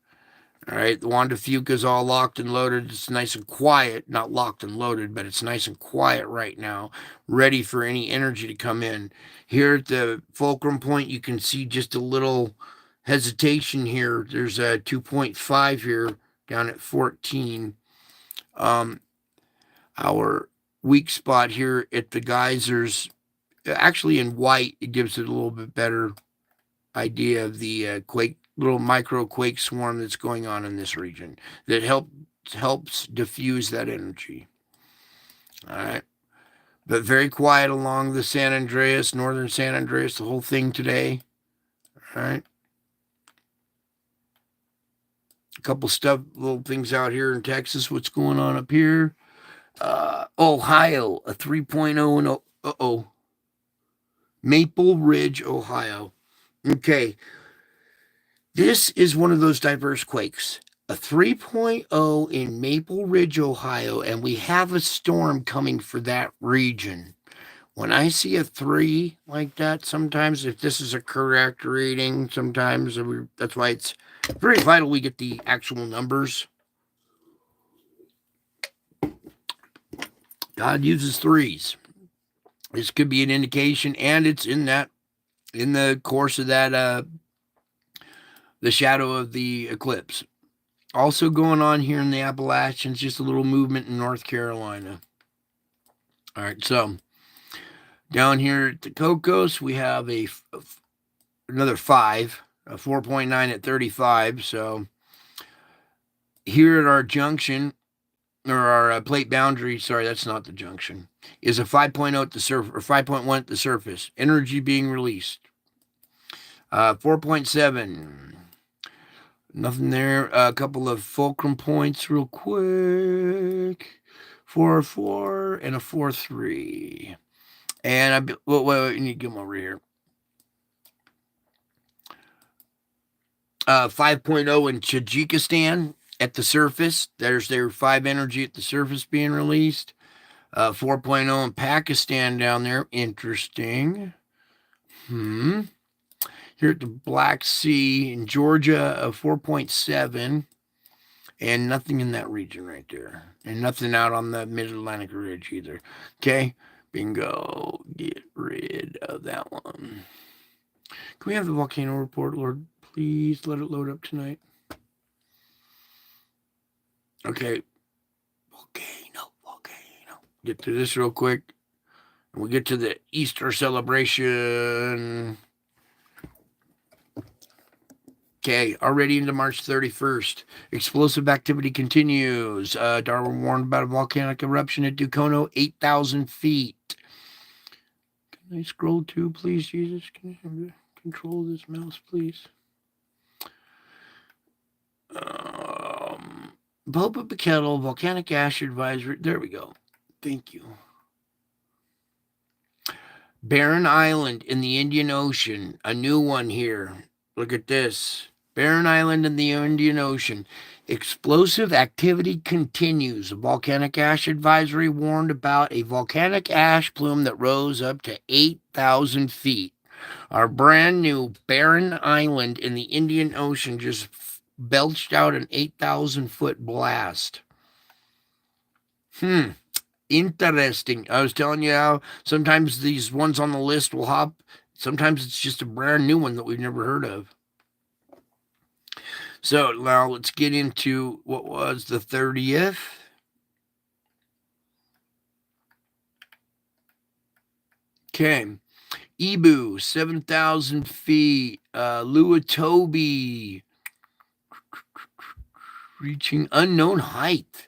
All right, the Juan de Fuca is all locked and loaded. It's nice and quiet, not locked and loaded, but it's nice and quiet right now, ready for any energy to come in. Here at the fulcrum point, you can see just a little hesitation here. There's a 2.5 here down at 14. Our weak spot here at the geysers, actually in white, it gives it a little bit better idea of the little micro quake swarm that's going on in this region that helps diffuse that energy. All right. But very quiet along the San Andreas, northern San Andreas, the whole thing today. All right. A couple little things out here in Texas. What's going on up here? Ohio, a 3.0 and Maple Ridge, Ohio. Okay. This is one of those diverse quakes. A 3.0 in Maple Ridge, Ohio, and we have a storm coming for that region. When I see a 3 like that, sometimes if this is a correct reading, sometimes that's why it's very vital we get the actual numbers. God uses 3s. This could be an indication, and it's in the course of that, the shadow of the eclipse. Also going on here in the Appalachians, just a little movement in North Carolina. All right, so down here at the Cocos, we have another 5, a 4.9 at 35. So here at our junction, or our plate boundary, sorry, that's not the junction, is a 5.0 at the surface, or 5.1 at the surface. Energy being released. 4.7. Nothing there. A couple of fulcrum points real quick. 4.4 and a 4.3. And I need to get them over here. 5.0 in Tajikistan at the surface. There's their 5 energy at the surface being released. 4.0 in Pakistan down there. Interesting. Here at the Black Sea in Georgia, a 4.7. And nothing in that region right there. And nothing out on the Mid-Atlantic Ridge either. Okay? Bingo. Get rid of that one. Can we have the volcano report, Lord? Please let it load up tonight. Okay. Volcano. Get through this real quick. And we get to the Easter celebration. Okay, already into March 31st. Explosive activity continues. Darwin warned about a volcanic eruption at Dukono, 8,000 feet. Can I scroll to, please, Jesus? Can you control this mouse, please? Popocatépetl volcanic ash advisory. There we go. Thank you. Barren Island in the Indian Ocean. A new one here. Look at this. Barren Island in the Indian Ocean. Explosive activity continues. A volcanic ash advisory warned about a volcanic ash plume that rose up to 8,000 feet. Our brand new Barren Island in the Indian Ocean just belched out an 8,000-foot blast. Interesting. I was telling you how sometimes these ones on the list will hop. Sometimes it's just a brand new one that we've never heard of. So now let's get into what was the 30th. Okay. Ebu, 7,000 feet. Luatobi, reaching unknown height.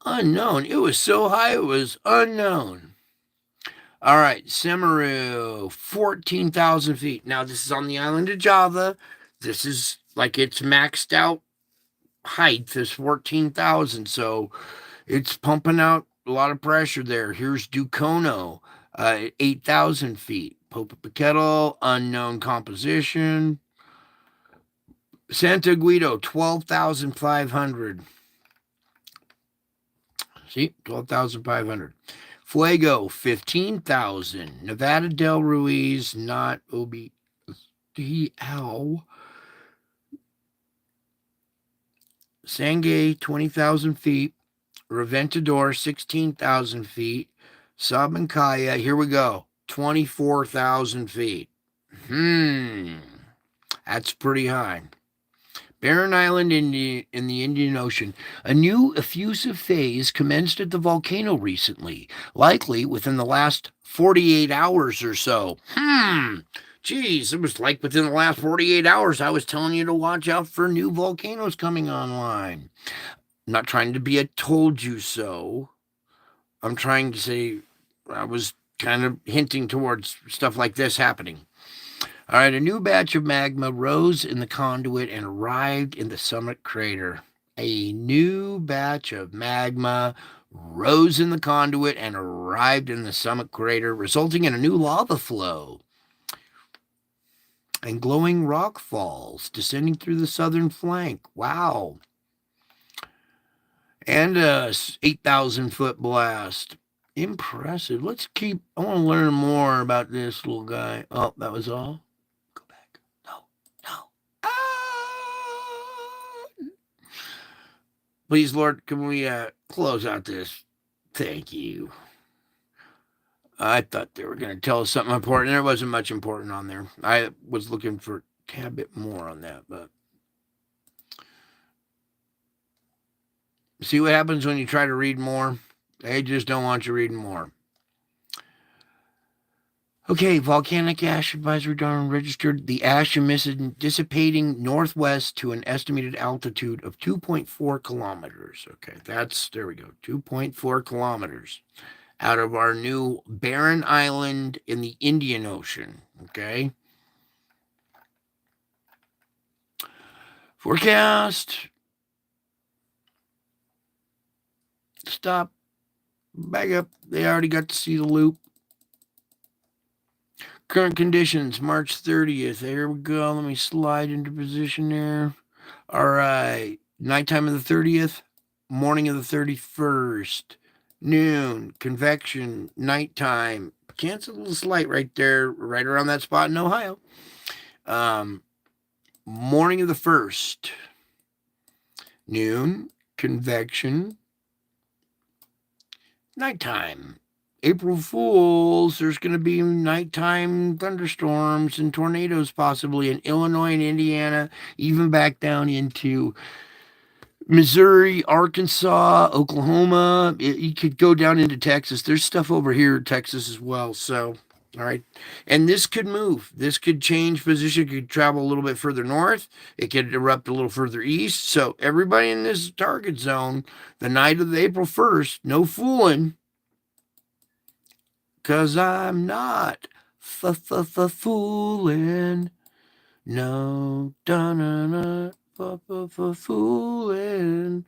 Unknown. It was so high, it was unknown. All right. Semeru, 14,000 feet. Now, this is on the island of Java. This is like its maxed out height is 14,000. So it's pumping out a lot of pressure there. Here's Dukono, 8,000 feet. Popocatépetl, unknown composition. Santa Guido, 12,500. See, 12,500. Fuego, 15,000. Nevada del Ruiz, not OBDL. Sangay, 20,000 feet. Reventador, 16,000 feet. Sabancaya, here we go, 24,000 feet. That's pretty high. Barren Island in the Indian Ocean. A new effusive phase commenced at the volcano recently, likely within the last 48 hours or so. Geez, it was like within the last 48 hours I was telling you to watch out for new volcanoes coming online. I'm not trying to be a told you so. I'm trying to say I was kind of hinting towards stuff like this happening. All right, a new batch of magma rose in the conduit and arrived in the summit crater. A new batch of magma rose in the conduit and arrived in the summit crater, resulting in a new lava flow and glowing rock falls descending through the southern flank. Wow. And a 8,000-foot blast. Impressive. I want to learn more about this little guy. Oh, that was all? Go back. No. Please, Lord, can we close out this? Thank you. I thought they were going to tell us something important. There wasn't much important on there. I was looking for a tad bit more on that, but see what happens when you try to read more? They just don't want you reading more. Okay, volcanic ash advisory Darwin registered. The ash emission dissipating northwest to an estimated altitude of 2.4 kilometers. Okay, there we go, 2.4 kilometers out of our new barren island in the Indian Ocean. Okay. Forecast. Stop. Back up. They already got to see the loop. Current conditions, March 30th. There we go. Let me slide into position there. All right. Nighttime of the 30th. Morning of the 31st. Noon. Convection. Nighttime. Chance of a little slight right there. Right around that spot in Ohio. Morning of the 1st. Noon. Convection. Nighttime. April Fools, there's going to be nighttime thunderstorms and tornadoes possibly in Illinois and Indiana, even back down into Missouri, Arkansas, Oklahoma. You could go down into Texas. There's stuff over here in Texas as well. So, all right. And this could move. This could change position. It could travel a little bit further north. It could erupt a little further east. So, everybody in this target zone, the night of the April 1st, no fooling. Because I'm not fooling. No, da-na-na, fooling.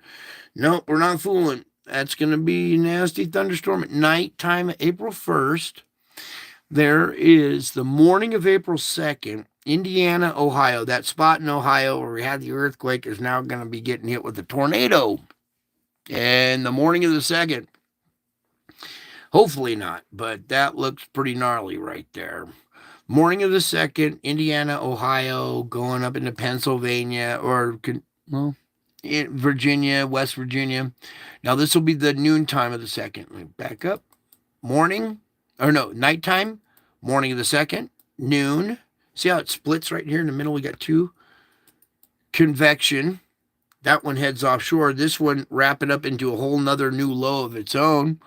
Nope, we're not fooling. That's going to be a nasty thunderstorm at night time, April 1st. There is the morning of April 2nd, Indiana, Ohio. That spot in Ohio where we had the earthquake is now going to be getting hit with a tornado. And the morning of the 2nd, hopefully not, but that looks pretty gnarly right there. Morning of the 2nd, Indiana, Ohio, going up into Pennsylvania or, well, Virginia, West Virginia. Now, this will be the noon time of the 2nd. Let me back up. Morning, or no, nighttime, morning of the 2nd, noon. See how it splits right here in the middle? We got two. Convection. That one heads offshore. This one wrap it up into a whole nother new low of its own.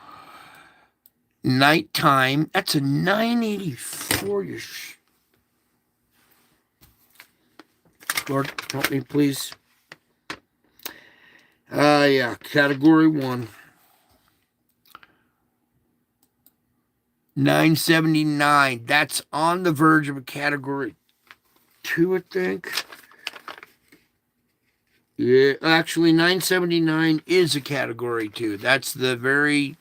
Nighttime. That's a 984. Lord, help me, please. Yeah, category 1. 979. That's on the verge of a category 2, I think. Yeah, actually, 979 is a category 2. That's the very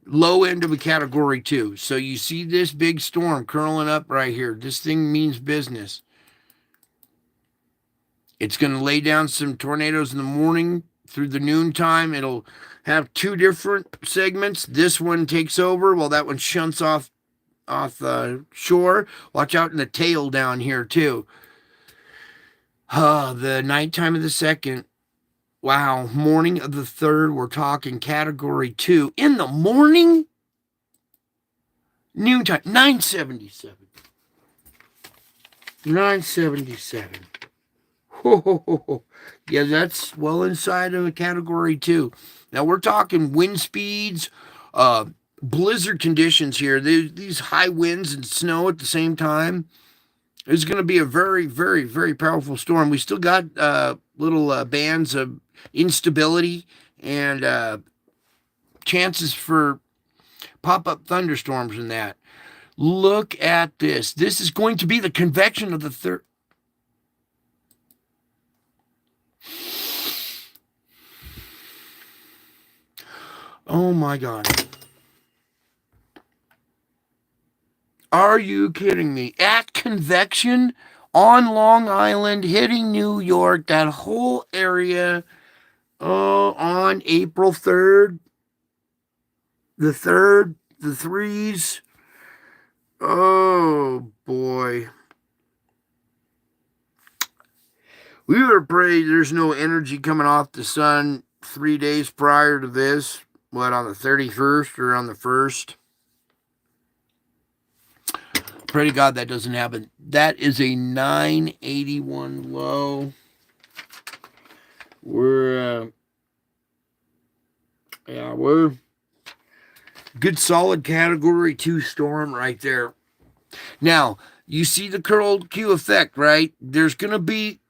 low end of a category 2. So you see this big storm curling up right here. This thing means business. It's going to lay down some tornadoes in the morning through the noontime. It'll have two different segments. This one takes over while that one shunts off shore. Watch out in the tail down here too. The nighttime of the 2nd. Wow, morning of the 3rd. We're talking category 2 in the morning. Noontime 977. 977. Yeah, that's well inside of a category 2. Now we're talking wind speeds, blizzard conditions here. These high winds and snow at the same time. It's going to be a very, very, very powerful storm. We still got little bands of instability and chances for pop-up thunderstorms and that. Look at this. This is going to be the convection of the 3rd. Oh my God. Are you kidding me? At convection on Long Island, hitting New York, that whole area on April 3rd, the 3rd, the 3s. Oh boy. We were afraid there's no energy coming off the sun 3 days prior to this. What, on the 31st or on the 1st? Pray to God that doesn't happen. That is a 981 low. We're good solid category 2 storm right there. Now, you see the curled Q effect, right? There's going to be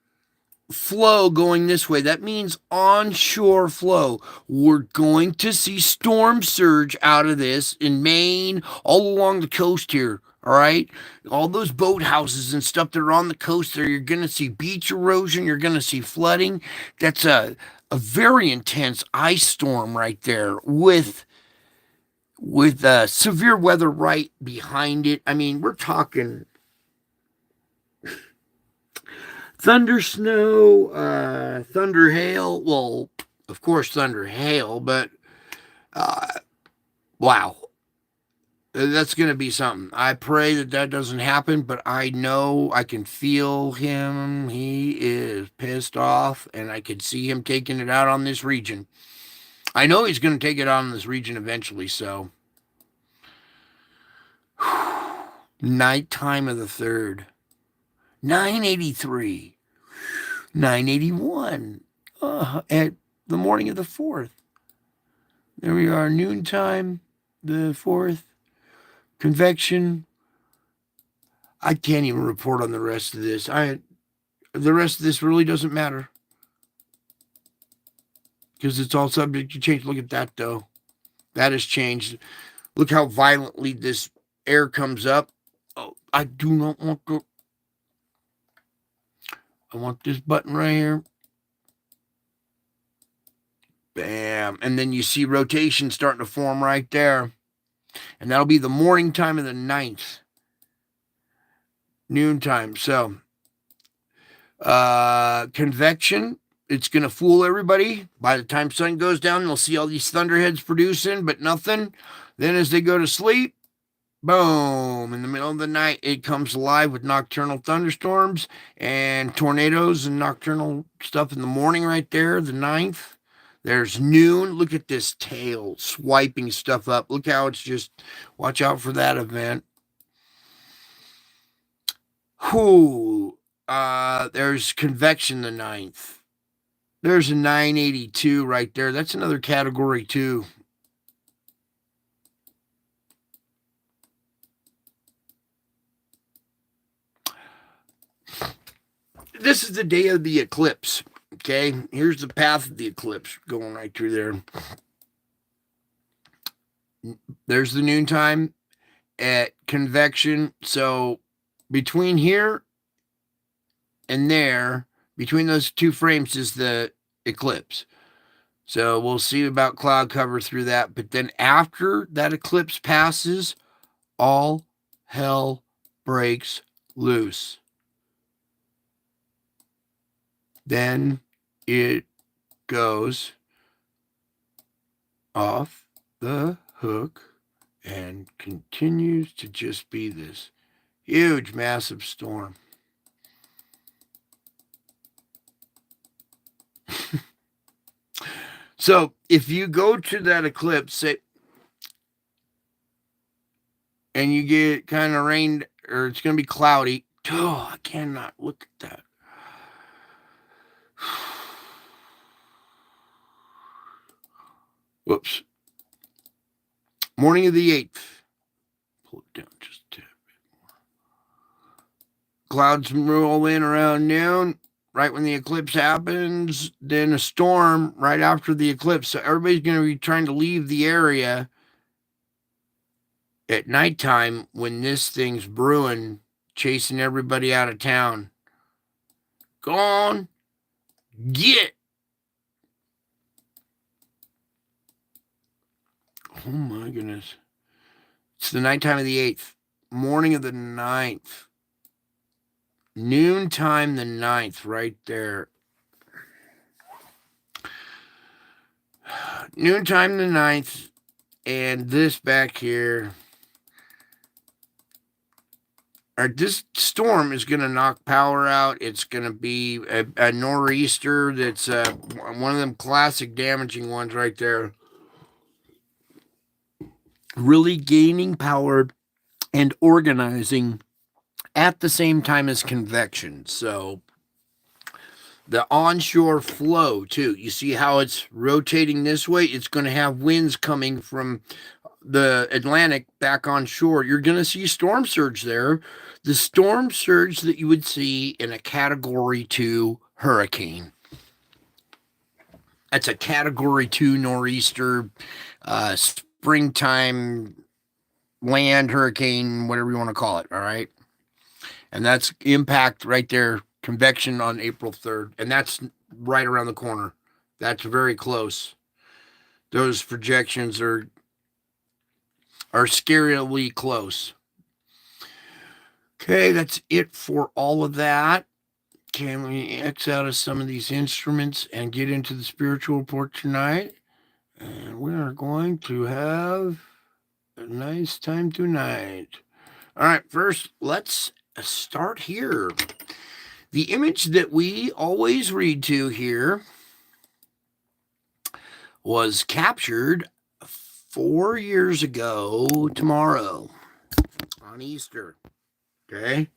flow going this way. That means onshore flow. We're going to see storm surge out of this in Maine, all along the coast here. All right. All those boathouses and stuff that are on the coast there, you're going to see beach erosion. You're going to see flooding. That's a very intense ice storm right there with severe weather right behind it. I mean, we're talking thunder, snow, thunder, hail. Well, of course, thunder, hail, but wow. That's going to be something. I pray that doesn't happen, but I know I can feel him. He is pissed off, and I can see him taking it out on this region. I know he's going to take it out on this region eventually, so. Nighttime of the 3rd. 983. 981. at the morning of the 4th. There we are, noontime, the 4th. Convection. I can't even report on the rest of this. The rest of this really doesn't matter because it's all subject to change. Look at that, though. That has changed. Look how violently this air comes up. Oh, I do not want to. I want this button right here. Bam. And then you see rotation starting to form right there. And that'll be the morning time of the 9th. Noontime. So, convection. It's going to fool everybody. By the time sun goes down, they'll see all these thunderheads producing, but nothing. Then as they go to sleep, boom, in the middle of the night, it comes alive with nocturnal thunderstorms and tornadoes and nocturnal stuff in the morning right there, the 9th. There's noon. Look at this tail swiping stuff up. Look how it's just, watch out for that event. Whoo, there's convection the 9th. There's a 982 right there. That's another category 2. This is the day of the eclipse. Okay, here's the path of the eclipse going right through there. There's the noontime at convection. So between here and there, between those two frames is the eclipse. So we'll see about cloud cover through that. But then after that eclipse passes, all hell breaks loose. Then it goes off the hook and continues to just be this huge, massive storm. So if you go to that eclipse and you get kind of rained, or it's going to be cloudy, I cannot look at that. Whoops. Morning of the 8th. Pull it down just a bit more. Clouds roll in around noon, right when the eclipse happens. Then a storm right after the eclipse. So everybody's going to be trying to leave the area at nighttime when this thing's brewing, chasing everybody out of town. Go on, get. Oh my goodness. It's the nighttime of the 8th, morning of the 9th, noontime the 9th, right there. Noontime the 9th, and this back here. This storm is going to knock power out. It's going to be a nor'easter that's one of them classic damaging ones right there. Really gaining power and organizing at the same time as convection. So the onshore flow too, you see how it's rotating this way? It's going to have winds coming from the Atlantic back on shore. You're going to see storm surge there. The storm surge that you would see in a category 2 hurricane. That's a category 2 nor'easter, springtime land hurricane, whatever you want to call it. All right. And that's impact right there. Convection on April 3rd. And that's right around the corner. That's very close. Those projections are scarily close. Okay, that's it for all of that. Can we X out of some of these instruments and get into the spiritual report tonight? And we are going to have a nice time tonight. All right, first, let's start here. The image that we always read to here was captured 4 years ago tomorrow on Easter. Okay.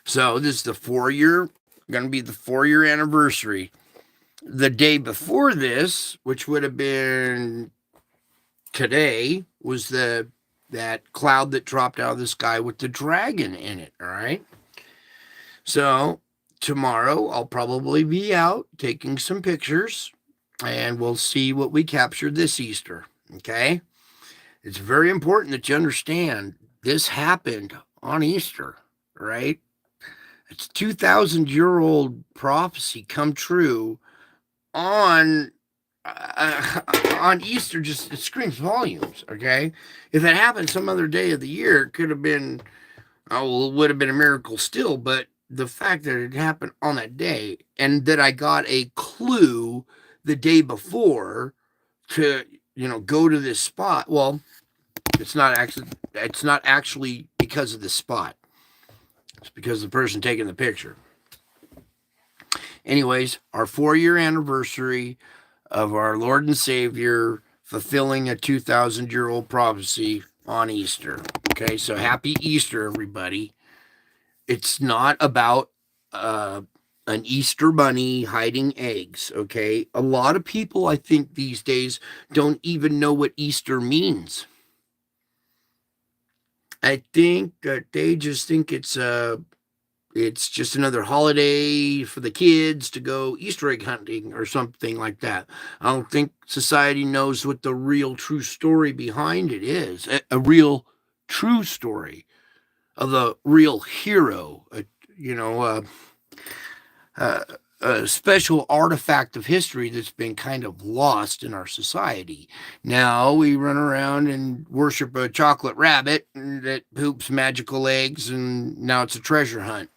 So this is the going to be the 4-year anniversary The day before this, which would have been today, was that cloud that dropped out of the sky with the dragon in it. All right. So tomorrow I'll probably be out taking some pictures and we'll see what we capture this Easter. Okay. It's very important that you understand this happened on Easter, right? It's 2,000-year-old prophecy come true on on Easter. Just it screams volumes. Okay, if it happened some other day of the year, it could have been, oh, well, it would have been a miracle still. But the fact that it happened on that day and that I got a clue the day before to go to this spot. Well, it's not actually because of the spot. It's because of the person taking the picture. Anyways, our 4-year anniversary of our Lord and Savior fulfilling a 2,000-year-old prophecy on Easter. Okay, so happy Easter, everybody. It's not about an Easter bunny hiding eggs. Okay, a lot of people, I think, these days don't even know what Easter means. I think that they just think it's just another holiday for the kids to go Easter egg hunting or something like that. I don't think society knows what the real true story behind it is. A real true story of the real hero, you know, a special artifact of history that's been kind of lost in our society. Now we run around and worship a chocolate rabbit that poops magical eggs, and now it's a treasure hunt.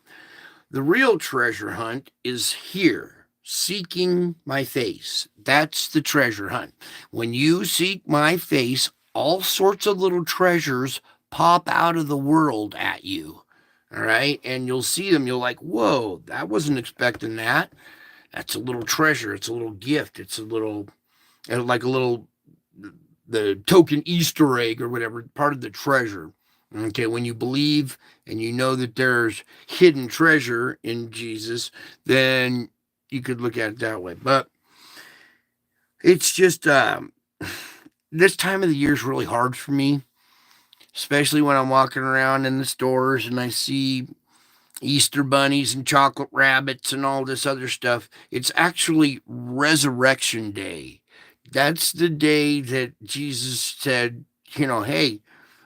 The real treasure hunt is here, seeking my face. That's the treasure hunt. When you seek my face, all sorts of little treasures pop out of the world at you. All right. And you'll see them. You're like, whoa, I wasn't expecting that. That's a little treasure. It's a little gift. It's a little, like a little, the token Easter egg or whatever, part of the treasure. Okay, when you believe and you know that there's hidden treasure in Jesus, then you could look at it that way. But it's just this time of the year is really hard for me, especially when I'm walking around in the stores and I see Easter bunnies and chocolate rabbits and all this other stuff. It's actually Resurrection Day. That's the day that Jesus said, hey,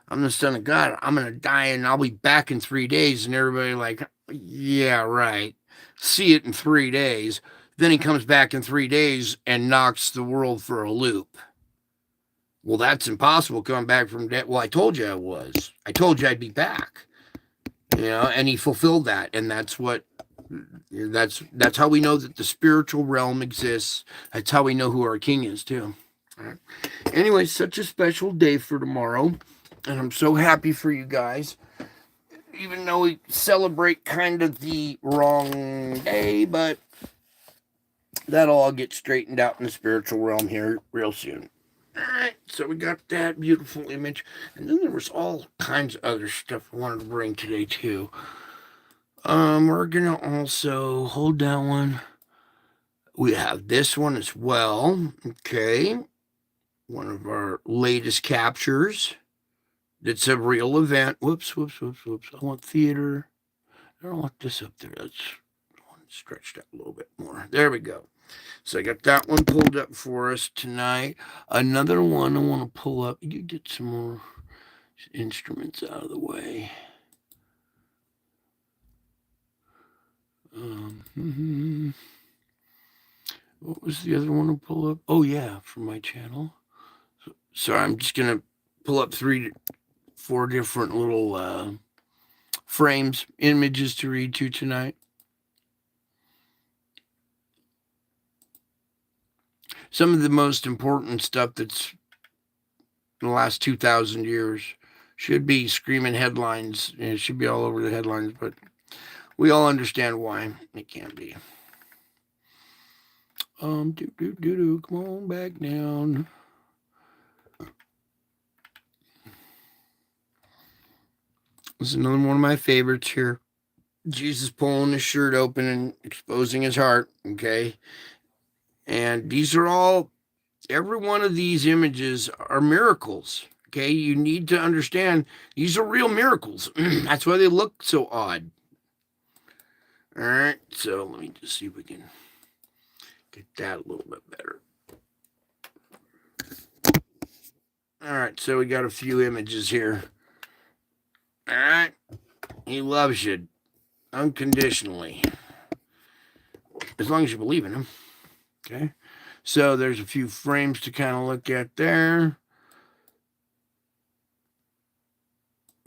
I'm the Son of God. I'm going to die and I'll be back in 3 days. And everybody like, yeah, right. See it in 3 days. Then he comes back in 3 days and knocks the world for a loop. Well, that's impossible coming back from death. Well, I told you I was. I told you I'd be back. And he fulfilled that. And that's how we know that the spiritual realm exists. That's how we know who our king is, too. All right. Anyway, such a special day for tomorrow. And I'm so happy for you guys. Even though we celebrate kind of the wrong day, but that'll all get straightened out in the spiritual realm here real soon. Alright, so we got that beautiful image. And then there was all kinds of other stuff I wanted to bring today too. We're gonna also hold that one. We have this one as well. Okay. One of our latest captures. It's a real event. Whoops. I want theater. I don't want this up there. Let's stretch out a little bit more. There we go. So I got that one pulled up for us tonight. Another one I want to pull up. You get some more instruments out of the way. What was the other one to pull up? Oh, yeah, from my channel. So I'm just going to pull up 4 different little frames, images to read to tonight. Some of the most important stuff that's in the last 2,000 years should be screaming headlines. It should be all over the headlines, but we all understand why it can't be. Come on back down. This is another one of my favorites here. Jesus pulling his shirt open and exposing his heart. Okay. And these are all, every one of these images are miracles. Okay, you need to understand these are real miracles. That's why they look so odd. All right, so let me just see if we can get that a little bit better. All right, so we got a few images here. All right, he loves you unconditionally, as long as you believe in him. Okay, so there's a few frames to kind of look at there.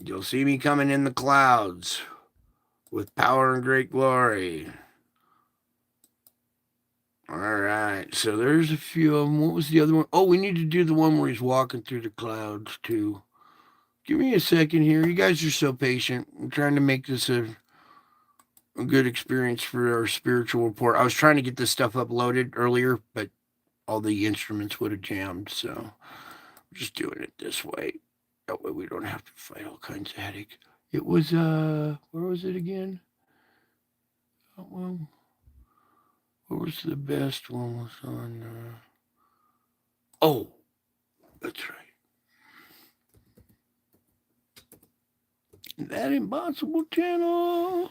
You'll see me coming in the clouds with power and great glory. All right, so there's a few of them. What was the other one? Oh, we need to do the one where he's walking through the clouds too. Give me a second here. You guys are so patient. I'm trying to make this a good experience for our spiritual report. I was trying to get this stuff uploaded earlier, but all the instruments would have jammed, so I'm just doing it this way. That way we don't have to fight all kinds of headache. It was where was it again? Oh, well, what was the best one? Was on oh, that's right. That Impossible channel.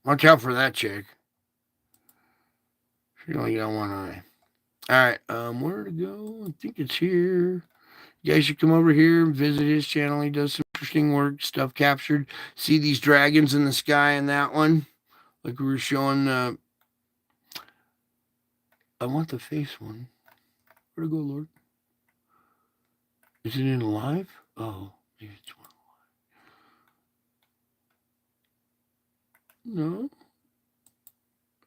Watch out for that chick. She only got one eye. All right, where to go? I think it's here. You guys should come over here and visit his channel. He does some interesting work, stuff captured. See these dragons in the sky in that one? Like we were showing. I want the face one. Where to go, Lord? Is it in live? Oh, maybe it's one live. No.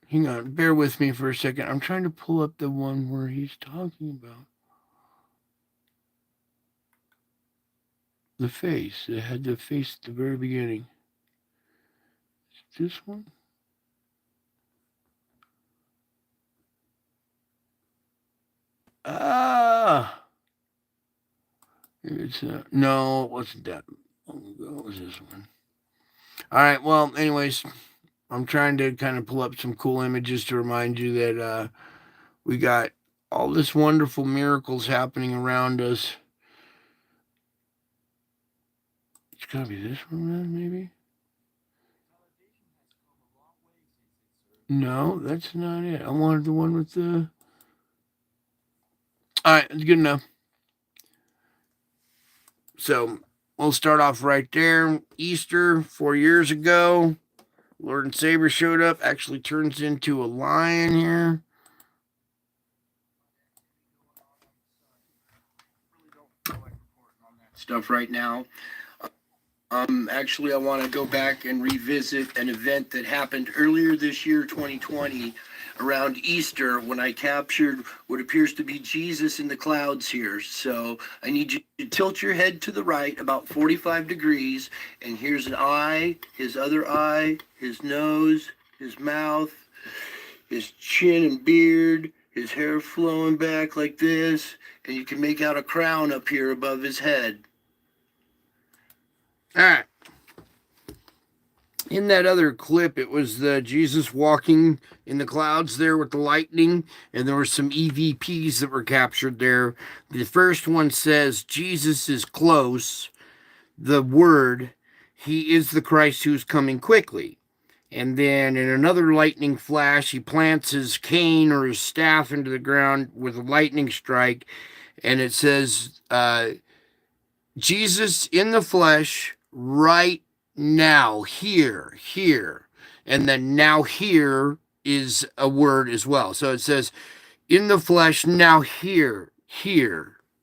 Hang on, bear with me for a second. I'm trying to pull up the one where he's talking about the face. It had the face at the very beginning. Is it this one? Ah! It's no, it wasn't that long ago. It was this one. All right. Well, anyways, I'm trying to kind of pull up some cool images to remind you that we got all this wonderful miracles happening around us. It's gotta be this one, then, maybe. No, that's not it. I wanted the one with the. All right, it's good enough. So we'll start off right there. Easter 4 years ago, Lord and Savior showed up. Actually turns into a lion here. Stuff right now. Actually, I want to go back and revisit an event that happened earlier this year, 2020, around Easter, when I captured what appears to be Jesus in the clouds here. So I need you to tilt your head to the right about 45 degrees, and here's an eye, his other eye, his nose, his mouth, his chin and beard, his hair flowing back like this, and you can make out a crown up here above his head. All right. In that other clip, it was the Jesus walking in the clouds there with the lightning, and there were some EVPs that were captured there. The first one says, Jesus is close. The word, he is the Christ who's coming quickly. And then in another lightning flash, he plants his cane or his staff into the ground with a lightning strike, and it says, Jesus in the flesh, right now, here. And then now here is a word as well. So it says, in the flesh, now here.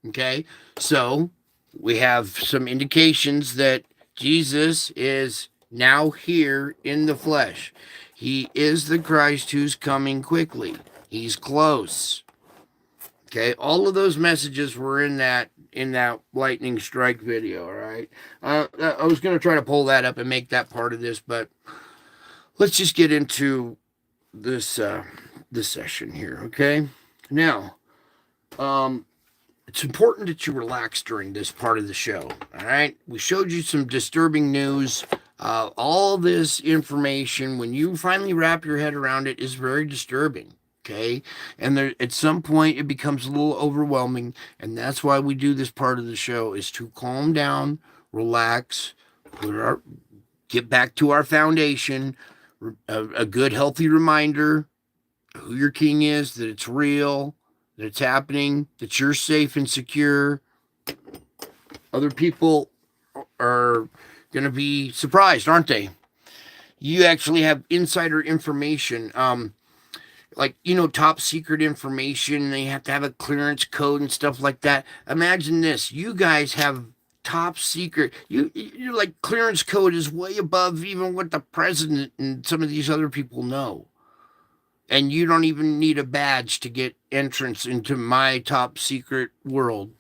Okay? So we have some indications that Jesus is now here in the flesh. He is the Christ who's coming quickly. He's close. Okay, all of those messages were in that lightning strike video. All right, I was going to try to pull that up and make that part of this, but let's just get into this this session here. Okay, now it's important that you relax during this part of the show. All right, we showed you some disturbing news All this information, when you finally wrap your head around it, is very disturbing. Okay. And there, at some point, it becomes a little overwhelming. And that's why we do this part of the show, is to calm down, relax, get back to our foundation, a good, healthy reminder who your king is, that it's real, that it's happening, that you're safe and secure. Other people are going to be surprised, aren't they? You actually have insider information, like, top secret information. They have to have a clearance code and stuff like that. Imagine this: you guys have top secret. You're like, clearance code is way above even what the president and some of these other people know. And you don't even need a badge to get entrance into my top secret world.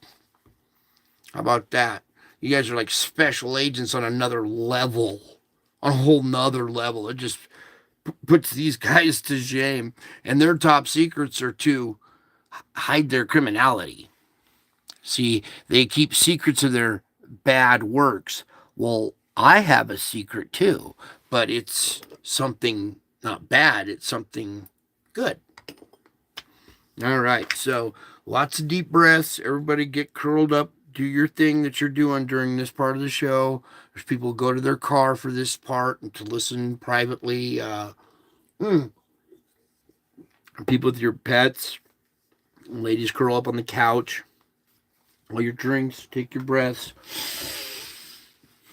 How about that? You guys are like special agents on another level, on a whole nother level. It just puts these guys to shame. And their top secrets are to hide their criminality. See, they keep secrets of their bad works. Well, I have a secret too, but it's something not bad, it's something good. All right, so lots of deep breaths. Everybody get curled up. Do your thing that you're doing during this part of the show. There's people who go to their car for this part and to listen privately. People with your pets. Ladies, curl up on the couch. All your drinks. Take your breaths.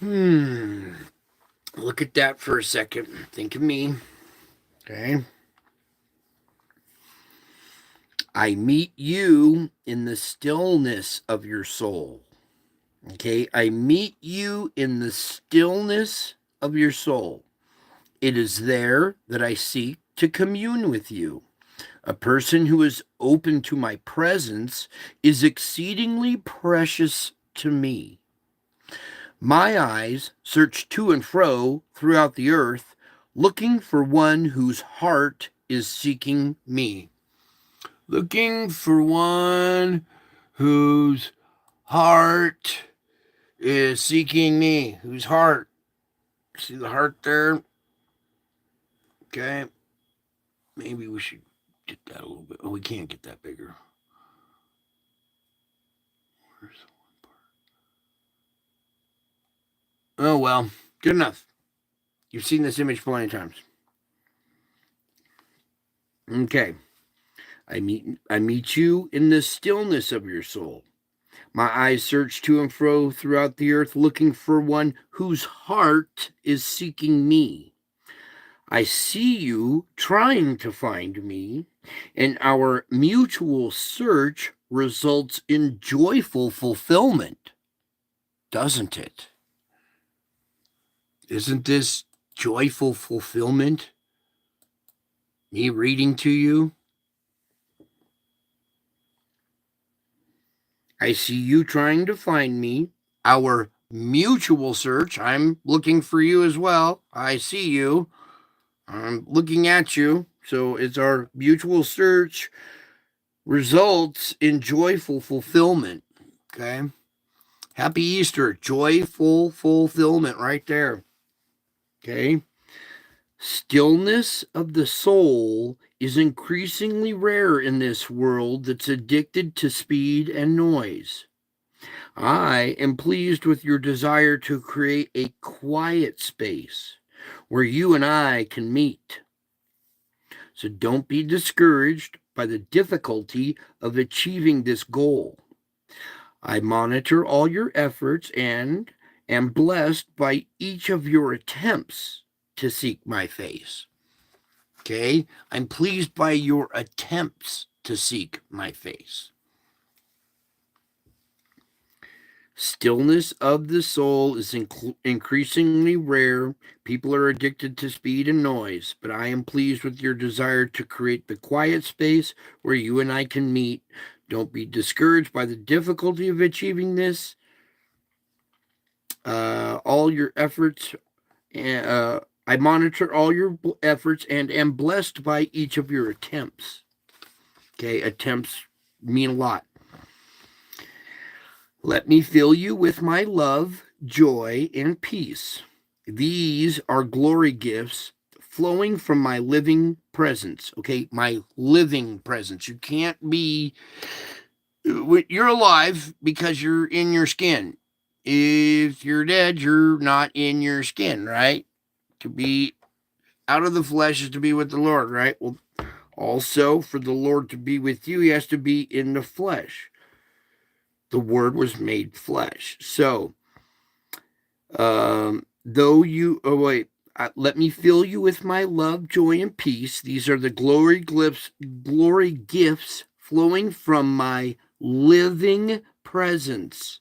Look at that for a second. Think of me. Okay. I meet you in the stillness of your soul. Okay, I meet you in the stillness of your soul. It is there that I seek to commune with you. A person who is open to my presence is exceedingly precious to me. My eyes search to and fro throughout the earth, looking for one whose heart is seeking me. Looking for one whose heart is seeking me. Whose heart? See the heart there? Okay. Maybe we should get that a little bit. Oh, we can't get that bigger. Where's the one part? Oh, well. Good enough. You've seen this image plenty of times. Okay. I meet you in the stillness of your soul. My eyes search to and fro throughout the earth, looking for one whose heart is seeking me. I see you trying to find me, and our mutual search results in joyful fulfillment, doesn't it? Isn't this joyful fulfillment? Me reading to you? I see you trying to find me. Our mutual search. I'm looking for you as well. I see you. I'm looking at you. So it's our mutual search results in joyful fulfillment. Okay. Happy Easter. Joyful fulfillment right there. Okay. Stillness of the soul is increasingly rare in this world that's addicted to speed and noise. I am pleased with your desire to create a quiet space where you and I can meet. So don't be discouraged by the difficulty of achieving this goal. I monitor all your efforts and am blessed by each of your attempts to seek my face. Okay? I'm pleased by your attempts to seek my face. Stillness of the soul is increasingly rare. People are addicted to speed and noise, but I am pleased with your desire to create the quiet space where you and I can meet. Don't be discouraged by the difficulty of achieving this. All your efforts, I monitor all your efforts and am blessed by each of your attempts. Okay, attempts mean a lot. Let me fill you with my love, joy, and peace. These are glory gifts flowing from my living presence. Okay, my living presence. You can't be, you're alive because you're in your skin. If you're dead, you're not in your skin, right? To be out of the flesh is to be with the Lord, right? Well, also for the Lord to be with you, he has to be in the flesh. The word was made flesh. So, though you, oh wait, let me fill you with my love, joy, and peace. These are the glory gifts flowing from my living presence.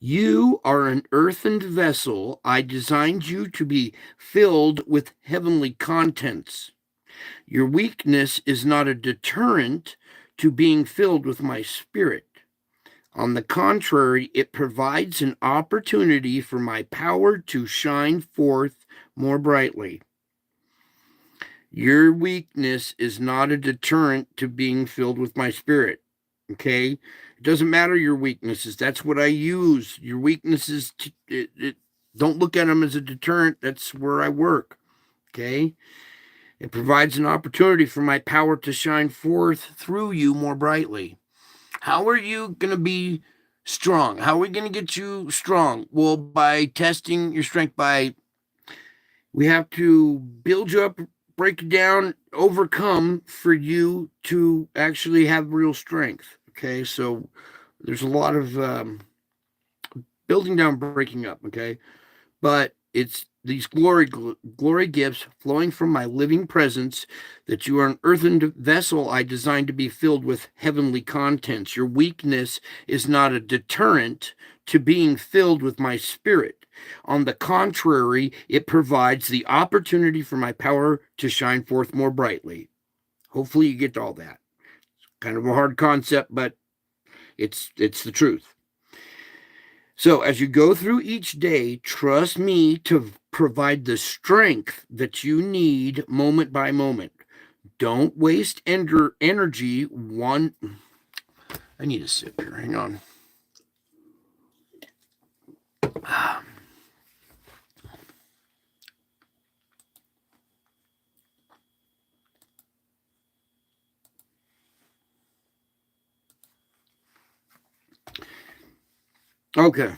You are an earthen vessel. I designed you to be filled with heavenly contents. Your weakness is not a deterrent to being filled with my spirit. On the contrary, it provides an opportunity for my power to shine forth more brightly. Your weakness is not a deterrent to being filled with my spirit. Okay? It doesn't matter your weaknesses. That's what I use. Your weaknesses, don't look at them as a deterrent. That's where I work. Okay? It provides an opportunity for my power to shine forth through you more brightly. How are you going to be strong? How are we going to get you strong? Well, by testing your strength, we have to build you up, break you down, overcome for you to actually have real strength. Okay, so there's a lot of building down, breaking up. Okay, but it's these glory gifts flowing from my living presence, that you are an earthen vessel I designed to be filled with heavenly contents. Your weakness is not a deterrent to being filled with my spirit. On the contrary, it provides the opportunity for my power to shine forth more brightly. Hopefully you get all that. It's kind of a hard concept, but it's the truth. So as you go through each day, trust me to provide the strength that you need moment by moment. Don't waste energy. I need a sip here. Hang on. Okay.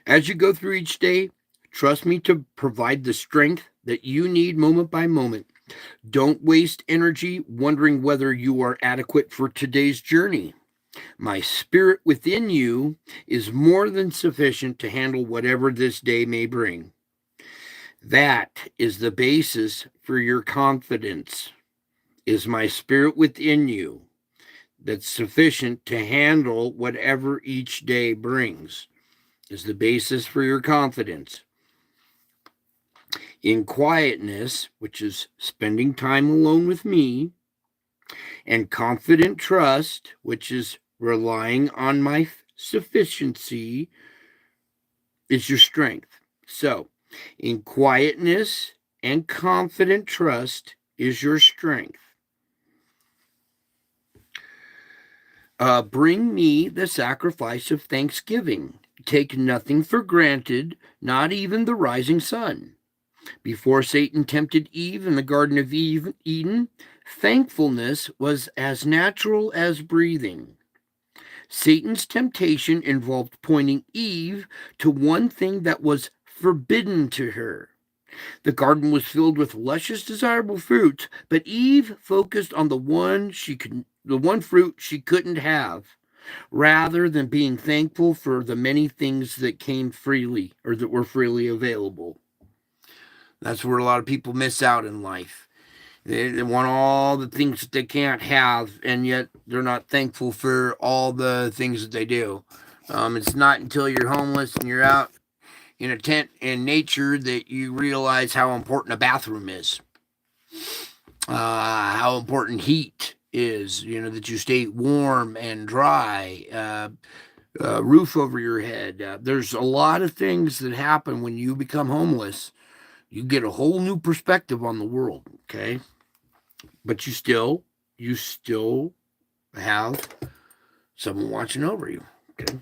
As you go through each day, trust me to provide the strength that you need moment by moment. Don't waste energy wondering whether you are adequate for today's journey. My spirit within you is more than sufficient to handle whatever this day may bring. That is the basis for your confidence. Is my spirit within you that's sufficient to handle whatever each day brings? Is the basis for your confidence. In quietness, which is spending time alone with me, and confident trust, which is relying on my sufficiency, is your strength. So, in quietness and confident trust is your strength. Bring me the sacrifice of thanksgiving. Take nothing for granted, not even the rising sun. Before Satan tempted Eve in the Garden of Eden, thankfulness was as natural as breathing. Satan's temptation involved pointing Eve to one thing that was forbidden to her. The garden was filled with luscious, desirable fruits, but Eve focused on the one fruit she couldn't have, rather than being thankful for the many things that came freely or that were freely available. That's where a lot of people miss out in life. They want all the things that they can't have, and yet they're not thankful for all the things that they do. It's not until you're homeless and you're out in a tent in nature that you realize how important a bathroom is, how important heat is, that you stay warm and dry, roof over your head. There's a lot of things that happen when you become homeless. You get a whole new perspective on the world, okay? But you still have someone watching over you, Okay.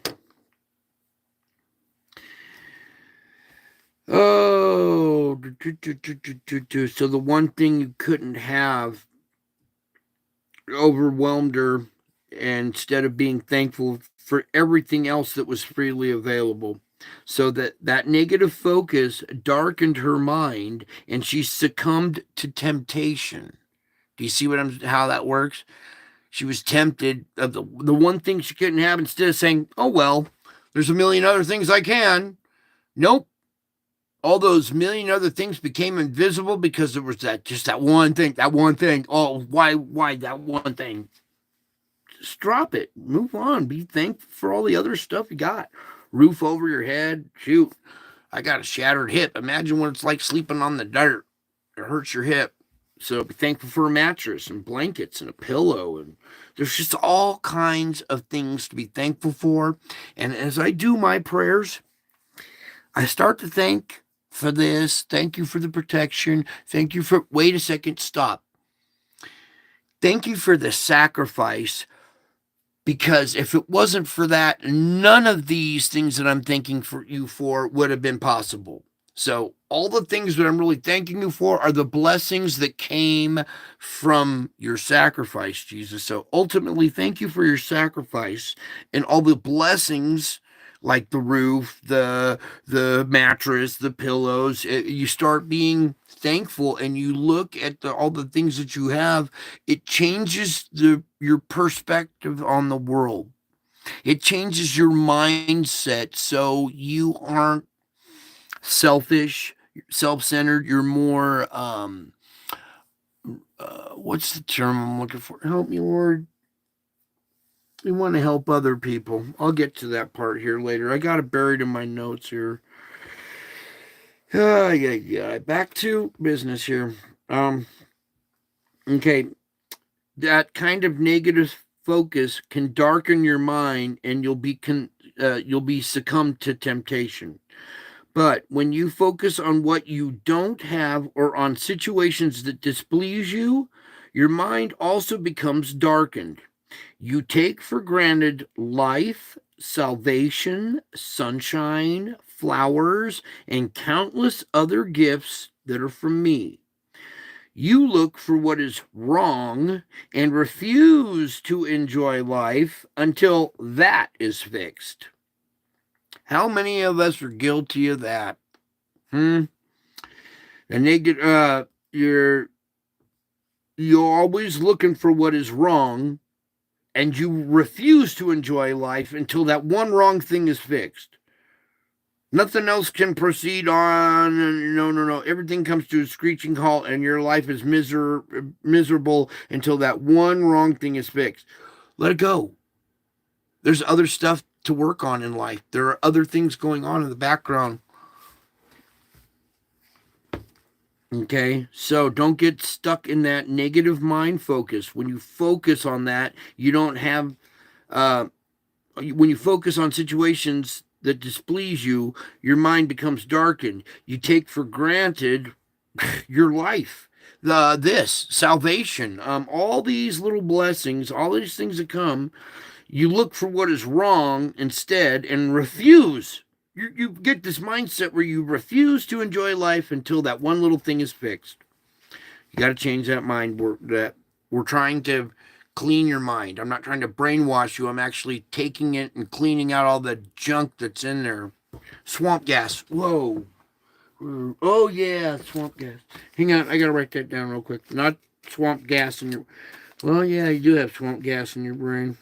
Oh, so the one thing you couldn't have overwhelmed her, and instead of being thankful for everything else that was freely available. So that negative focus darkened her mind, and she succumbed to temptation. Do you see how that works? She was tempted of the one thing she couldn't have. Instead of saying, "Oh well, there's a million other things I can." Nope. All those million other things became invisible because there was that one thing, that one thing. Oh, why that one thing? Just drop it. Move on. Be thankful for all the other stuff you got. Roof over your head. Shoot, I got a shattered hip. Imagine what it's like sleeping on the dirt. It hurts your hip. So be thankful for a mattress and blankets and a pillow. And there's just all kinds of things to be thankful for. And as I do my prayers, I start to thank for this. Thank you for the protection. Thank you for, wait a second, stop. Thank you for the sacrifice, because if it wasn't for that, none of these things that I'm thanking for you for would have been possible. So all the things that I'm really thanking you for are the blessings that came from your sacrifice, Jesus. So ultimately, thank you for your sacrifice and all the blessings, like the roof, the mattress, the pillows. You start being thankful, and you look at all the things that you have. It changes your perspective on the world. It changes your mindset, so you aren't selfish, self-centered. You're more what's the term I'm looking for? Help me, Lord. You want to help other people. I'll get to that part here later. I got it buried in my notes here. Yeah. Back to business here. Okay. That kind of negative focus can darken your mind, and you'll be succumbed to temptation. But when you focus on what you don't have or on situations that displease you, your mind also becomes darkened. You take for granted life, salvation, sunshine, flowers, and countless other gifts that are from me. You look for what is wrong and refuse to enjoy life until that is fixed. How many of us are guilty of that? Hmm. And they get you're always looking for what is wrong, and you refuse to enjoy life until that one wrong thing is fixed. Nothing else can proceed on. No. Everything comes to a screeching halt, and your life is miserable until that one wrong thing is fixed. Let it go. There's other stuff to work on in life. There are other things going on in the background. Okay, so don't get stuck in that negative mind focus. When you focus on that, you don't have, when you focus on situations that displease you, your mind becomes darkened. You take for granted your life, this salvation, all these little blessings, all these things that come. You look for what is wrong instead and refuse. You get this mindset where you refuse to enjoy life until that one little thing is fixed. You got to change that mind. We're trying to clean your mind. I'm not trying to brainwash you. I'm actually taking it and cleaning out all the junk that's in there. Swamp gas. Whoa. Oh yeah, swamp gas. Hang on, I gotta write that down real quick. Not swamp gas in your. Well, yeah, you do have swamp gas in your brain.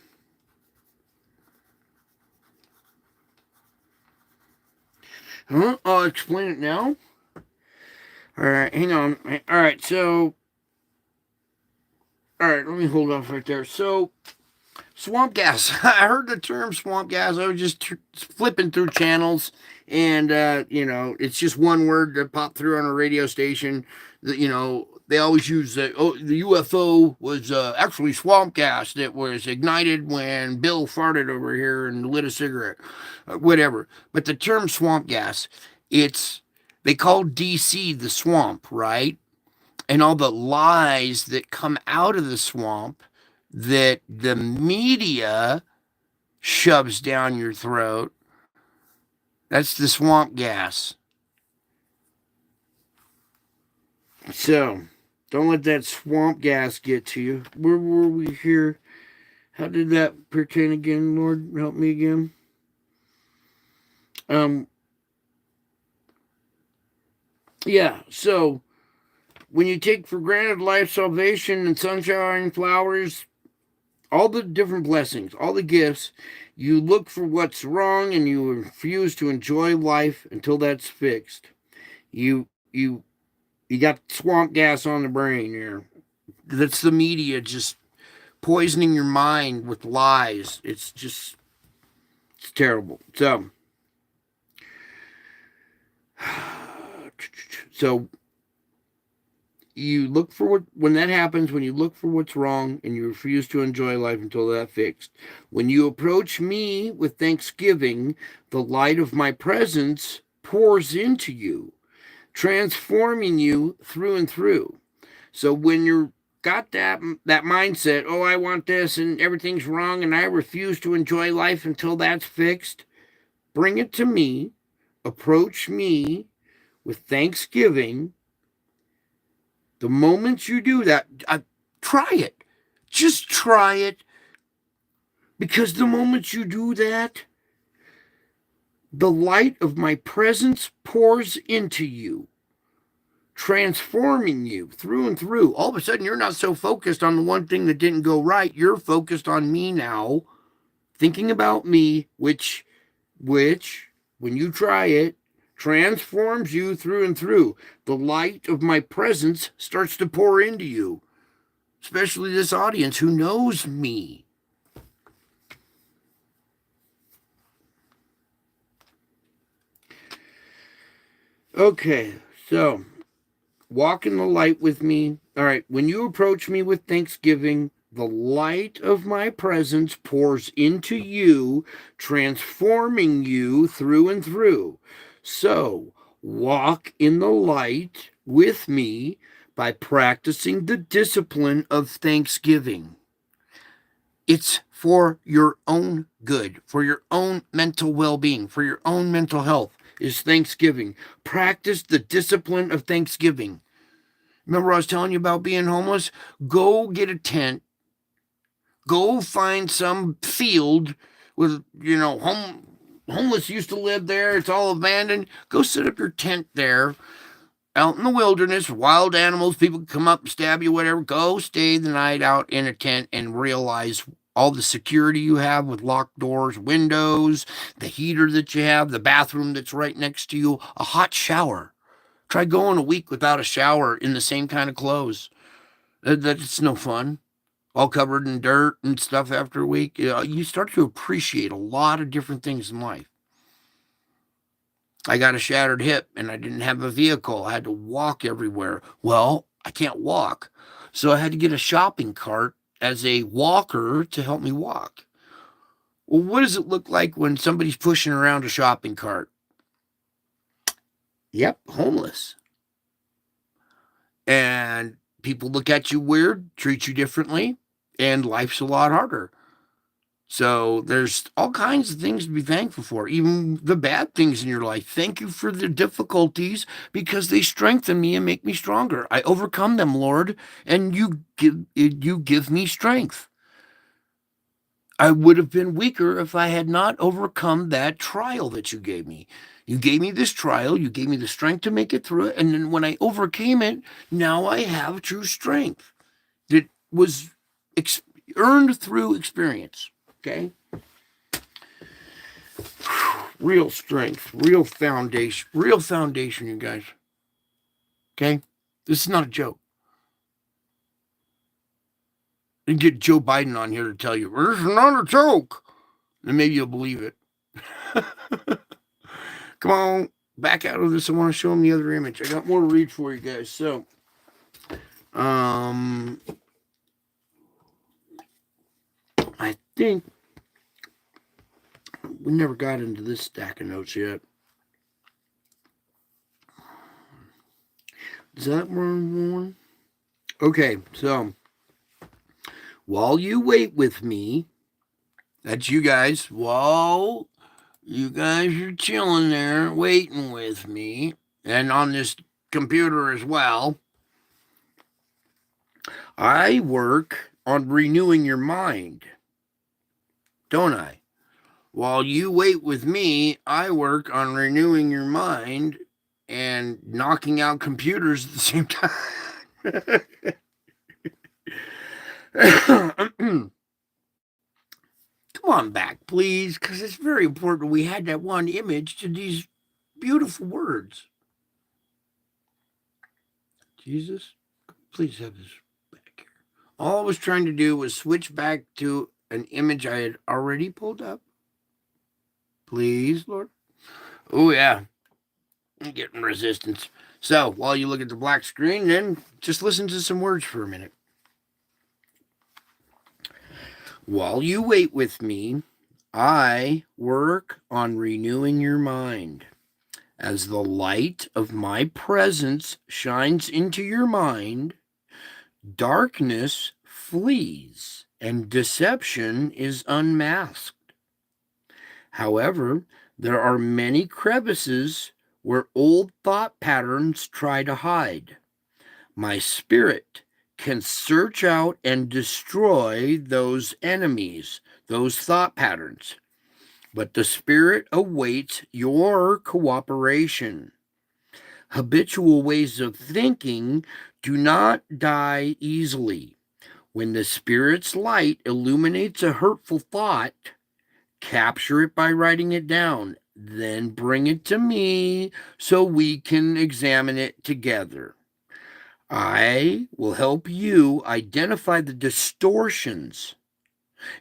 Huh? I'll explain it now. All right, hang on. All right, so. All right, let me hold off right there. So, swamp gas. I heard the term swamp gas. I was just flipping through channels, and, it's just one word that popped through on a radio station. That, they always use the UFO was actually swamp gas that was ignited when Bill farted over here and lit a cigarette, whatever. But the term swamp gas, they call DC the swamp, right? And all the lies that come out of the swamp that the media shoves down your throat. That's the swamp gas. So, don't let that swamp gas get to you. Where were we here? How did that pertain again, Lord? Help me again. Um, yeah, so when you take for granted life, salvation, and sunshine, flowers, all the different blessings, all the gifts, you look for what's wrong and you refuse to enjoy life until that's fixed. You you got swamp gas on the brain here. That's the media just poisoning your mind with lies. It's terrible. So you look for what when that happens, when you look for what's wrong and you refuse to enjoy life until that's fixed. When you approach me with thanksgiving, the light of my presence pours into you, transforming you through and through. So when you're got that mindset, oh, I want this and everything's wrong and I refuse to enjoy life until that's fixed, bring it to me, approach me with thanksgiving. The moment you do that, try it. Just try it. Because the moment you do that, the light of my presence pours into you, transforming you through and through. All of a sudden, you're not so focused on the one thing that didn't go right. You're focused on me now, thinking about me, which, when you try it, transforms you through and through. The light of my presence starts to pour into you, especially this audience who knows me. Okay, so walk in the light with me. All right, when you approach me with thanksgiving, the light of my presence pours into you, transforming you through and through. So, walk in the light with me by practicing the discipline of thanksgiving. It's for your own good, for your own mental well being, for your own mental health, is Thanksgiving. Practice the discipline of Thanksgiving. Remember, I was telling you about being homeless? Go get a tent. Go find some field with, homeless used to live there. It's all abandoned. Go set up your tent there out in the wilderness. Wild animals, people come up and stab you, whatever. Go stay the night out in a tent and realize all the security you have with locked doors, windows, the heater that you have, the bathroom that's right next to you, a hot shower. Try going a week without a shower in the same kind of clothes. That's no fun. All covered in dirt and stuff after a week. You start to appreciate a lot of different things in life. I got a shattered hip and I didn't have a vehicle. I had to walk everywhere. Well, I can't walk. So I had to get a shopping cart as a walker to help me walk. Well, what does it look like when somebody's pushing around a shopping cart? Yep, homeless. And people look at you weird, treat you differently, and life's a lot harder. So there's all kinds of things to be thankful for, even the bad things in your life. Thank you for the difficulties because they strengthen me and make me stronger. I overcome them, Lord, and you give me strength. I would have been weaker if I had not overcome that trial that you gave me. You gave me this trial, you gave me the strength to make it through it, and then when I overcame it, now I have true strength that was earned through experience. Okay? Real strength, real foundation, you guys. Okay? This is not a joke. And get Joe Biden on here to tell you, this is not a joke. And maybe you'll believe it. Come on, back out of this. I want to show them the other image. I got more to read for you guys. So, I think we never got into this stack of notes yet. Is that one? Okay, so while you wait with me, That's you guys. Whoa. You guys are chilling there, waiting with me, and on this computer as well. I work on renewing your mind, don't I? While you wait with me, I work on renewing your mind and knocking out computers at the same time. Come on back, please, because it's very important we had that one image to these beautiful words. Jesus, please have this back here. All I was trying to do was switch back to an image I had already pulled up. Please, Lord. Oh, yeah. I'm getting resistance. So while you look at the black screen, then just listen to some words for a minute. While you wait with me, I work on renewing your mind. As the light of my presence shines into your mind, darkness flees and deception is unmasked. However, there are many crevices where old thought patterns try to hide. My spirit can search out and destroy those enemies, those thought patterns. But the spirit awaits your cooperation. Habitual ways of thinking do not die easily. When the spirit's light illuminates a hurtful thought, capture it by writing it down. Then bring it to me so we can examine it together. I will help you identify the distortions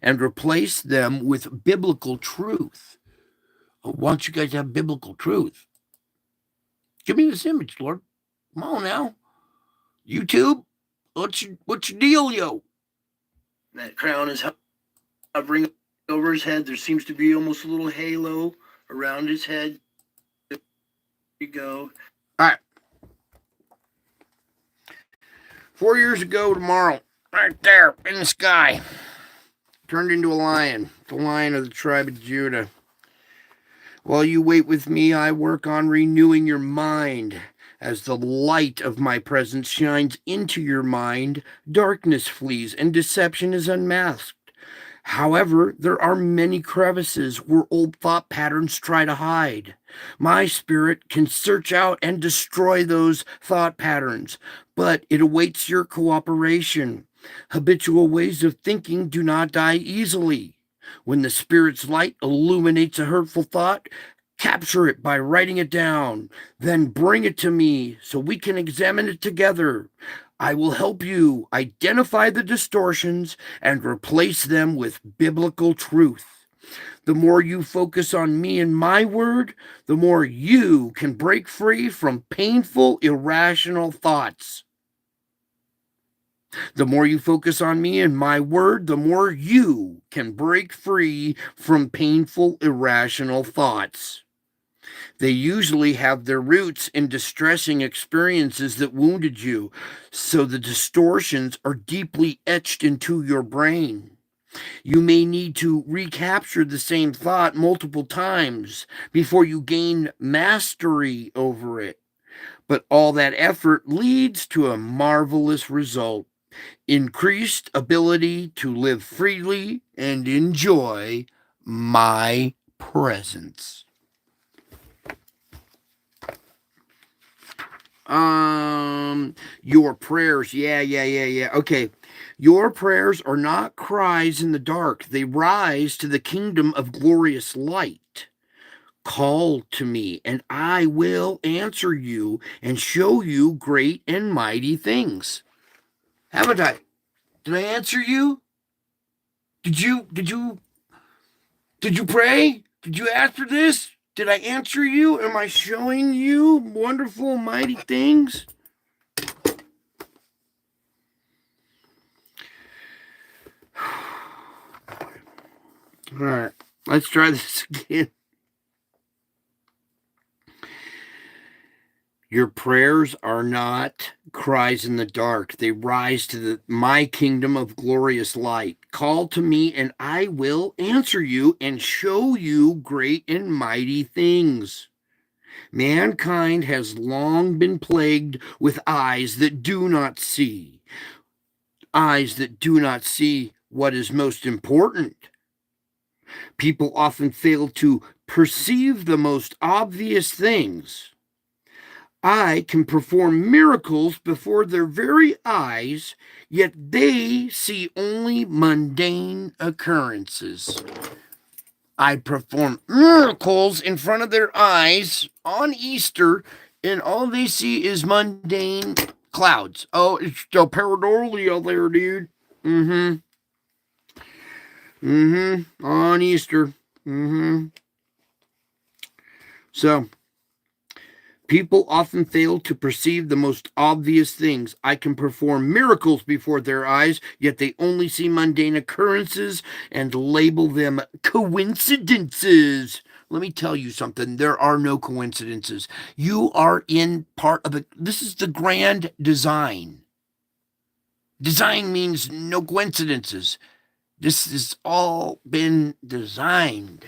and replace them with biblical truth. I want you guys to have biblical truth. Give me this image, Lord. Come on now. YouTube, what's your deal, yo? That crown is hovering over his head. There seems to be almost a little halo around his head. There you go. All right. 4 years ago tomorrow, right there in the sky, turned into a lion, the lion of the tribe of Judah. While you wait with me, I work on renewing your mind. As the light of my presence shines into your mind, darkness flees and deception is unmasked. However, there are many crevices where old thought patterns try to hide. My spirit can search out and destroy those thought patterns, but it awaits your cooperation. Habitual ways of thinking do not die easily. When the spirit's light illuminates a hurtful thought, capture it by writing it down, then bring it to me so we can examine it together. I will help you identify the distortions and replace them with biblical truth. The more you focus on me and my word, the more you can break free from painful, irrational thoughts. The more you focus on me and my word, the more you can break free from painful, irrational thoughts. They usually have their roots in distressing experiences that wounded you, so the distortions are deeply etched into your brain. You may need to recapture the same thought multiple times before you gain mastery over it. But all that effort leads to a marvelous result: increased ability to live freely and enjoy my presence. Your prayers. Yeah. Okay. Your prayers are not cries in the dark. They rise to the kingdom of glorious light. Call to me, and I will answer you and show you great and mighty things. Haven't I? Did I answer you? Did you pray? Did you ask for this? Did I answer you? Am I showing you wonderful, mighty things? All right, let's try this again. Your prayers are not cries in the dark. They rise to my kingdom of glorious light. Call to me, and I will answer you and show you great and mighty things. Mankind has long been plagued with eyes that do not see, eyes that do not see what is most important. People often fail to perceive the most obvious things. I can perform miracles before their very eyes, yet they see only mundane occurrences. I perform miracles in front of their eyes on Easter, and all they see is mundane clouds. Oh, it's still pareidolia there, dude. On Easter. So, people often fail to perceive the most obvious things. I can perform miracles before their eyes, yet they only see mundane occurrences and label them coincidences. Let me tell you something. There are no coincidences. You are in part of it. This is the grand design. Design means no coincidences. This has all been designed.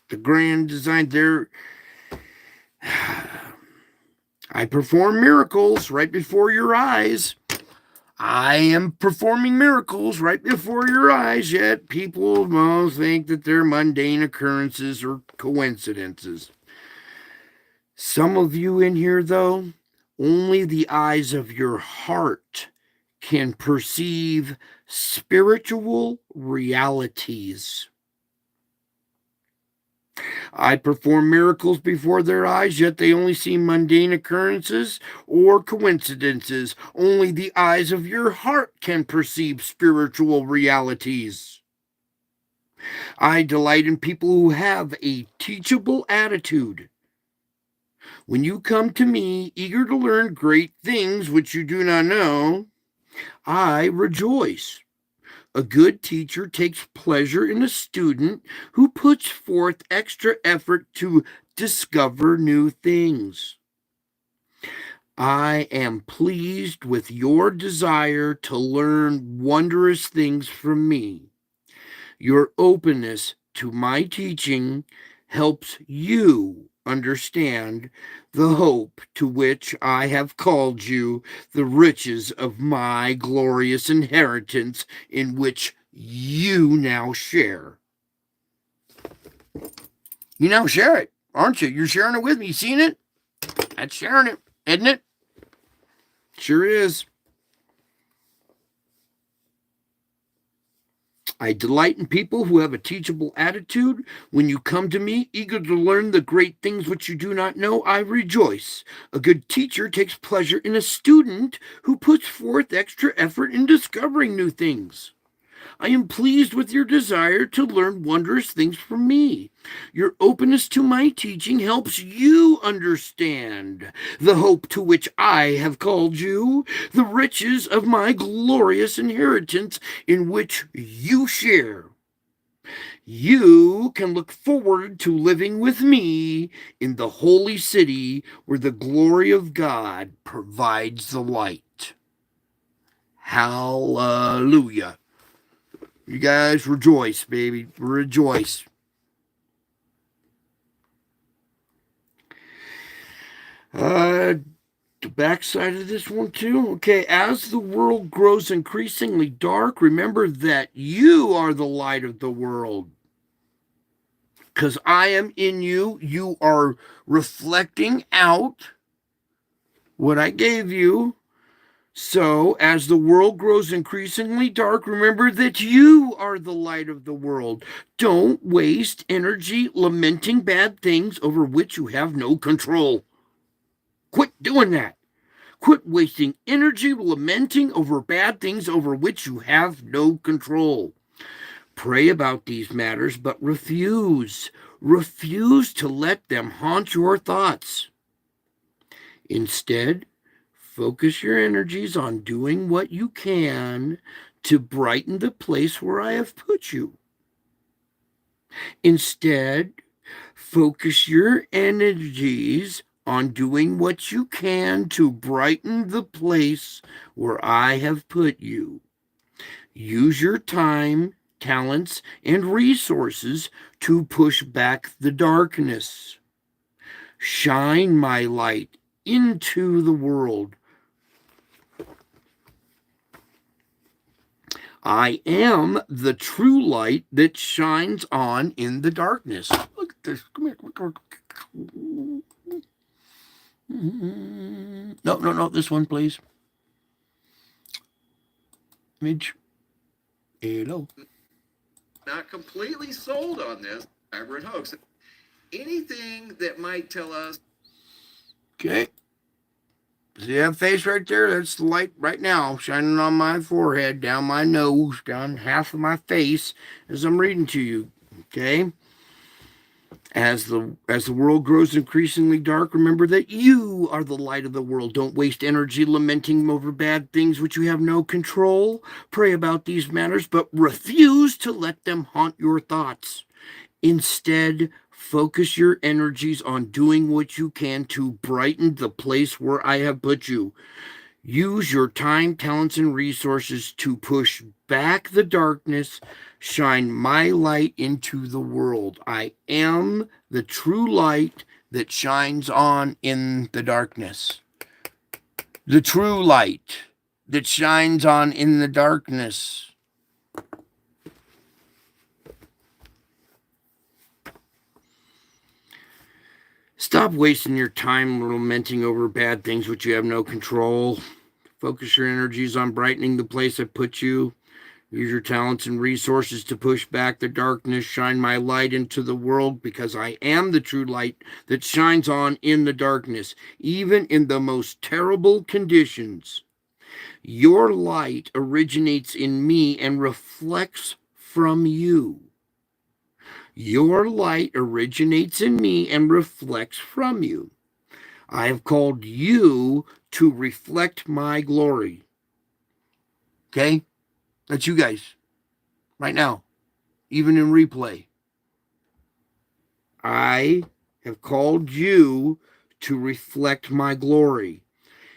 The grand design there. I perform miracles right before your eyes. I am performing miracles right before your eyes, yet people most think that they're mundane occurrences or coincidences. Some of you in here, though, only the eyes of your heart can perceive spiritual realities. I perform miracles before their eyes, yet they only see mundane occurrences or coincidences. Only the eyes of your heart can perceive spiritual realities. I delight in people who have a teachable attitude. When you come to me, eager to learn great things which you do not know, I rejoice. A good teacher takes pleasure in a student who puts forth extra effort to discover new things. I am pleased with your desire to learn wondrous things from me. Your openness to my teaching helps you understand the hope to which I have called you, the riches of my glorious inheritance in which you now share. You now share it, aren't you? You're sharing it with me. You seen it? That's sharing it, isn't it? Sure is. I delight in people who have a teachable attitude. When you come to me, eager to learn the great things which you do not know, I rejoice. A good teacher takes pleasure in a student who puts forth extra effort in discovering new things. I am pleased with your desire to learn wondrous things from me. Your openness to my teaching helps you understand the hope to which I have called you, the riches of my glorious inheritance in which you share. You can look forward to living with me in the holy city where the glory of God provides the light. Hallelujah. You guys rejoice, baby. Rejoice. The backside of this one, too. Okay, as the world grows increasingly dark, remember that you are the light of the world. Because I am in you, you are reflecting out what I gave you. So, as the world grows increasingly dark, remember that you are the light of the world. Don't waste energy lamenting bad things over which you have no control. Quit doing that. Quit wasting energy lamenting over bad things over which you have no control. Pray about these matters, but refuse to let them haunt your thoughts. Instead, focus your energies on doing what you can to brighten the place where I have put you. Instead, focus your energies on doing what you can to brighten the place where I have put you. Use your time, talents, and resources to push back the darkness. Shine my light into the world. I am the true light that shines on in the darkness. Look at this. Come here. No. This one, please. Midge. Hello. Not completely sold on this elaborate hoax. Anything that might tell us. Okay. See that face right there? That's the light right now shining on my forehead, down my nose, down half of my face as I'm reading to you. Okay? As the world grows increasingly dark, remember that you are the light of the world. Don't waste energy lamenting over bad things which you have no control. Pray about these matters, but refuse to let them haunt your thoughts. Instead, focus your energies on doing what you can to brighten the place where I have put you. Use your time, talents, and resources to push back the darkness. Shine my light into the world. I am the true light that shines on in the darkness. The true light that shines on in the darkness. Stop wasting your time lamenting over bad things which you have no control. Focus your energies on brightening the place I put you. Use your talents and resources to push back the darkness. Shine my light into the world, because I am the true light that shines on in the darkness, even in the most terrible conditions. Your light originates in me and reflects from you. Your light originates in me and reflects from you. I have called you to reflect my glory. Okay? That's you guys. Right now. Even in replay. I have called you to reflect my glory.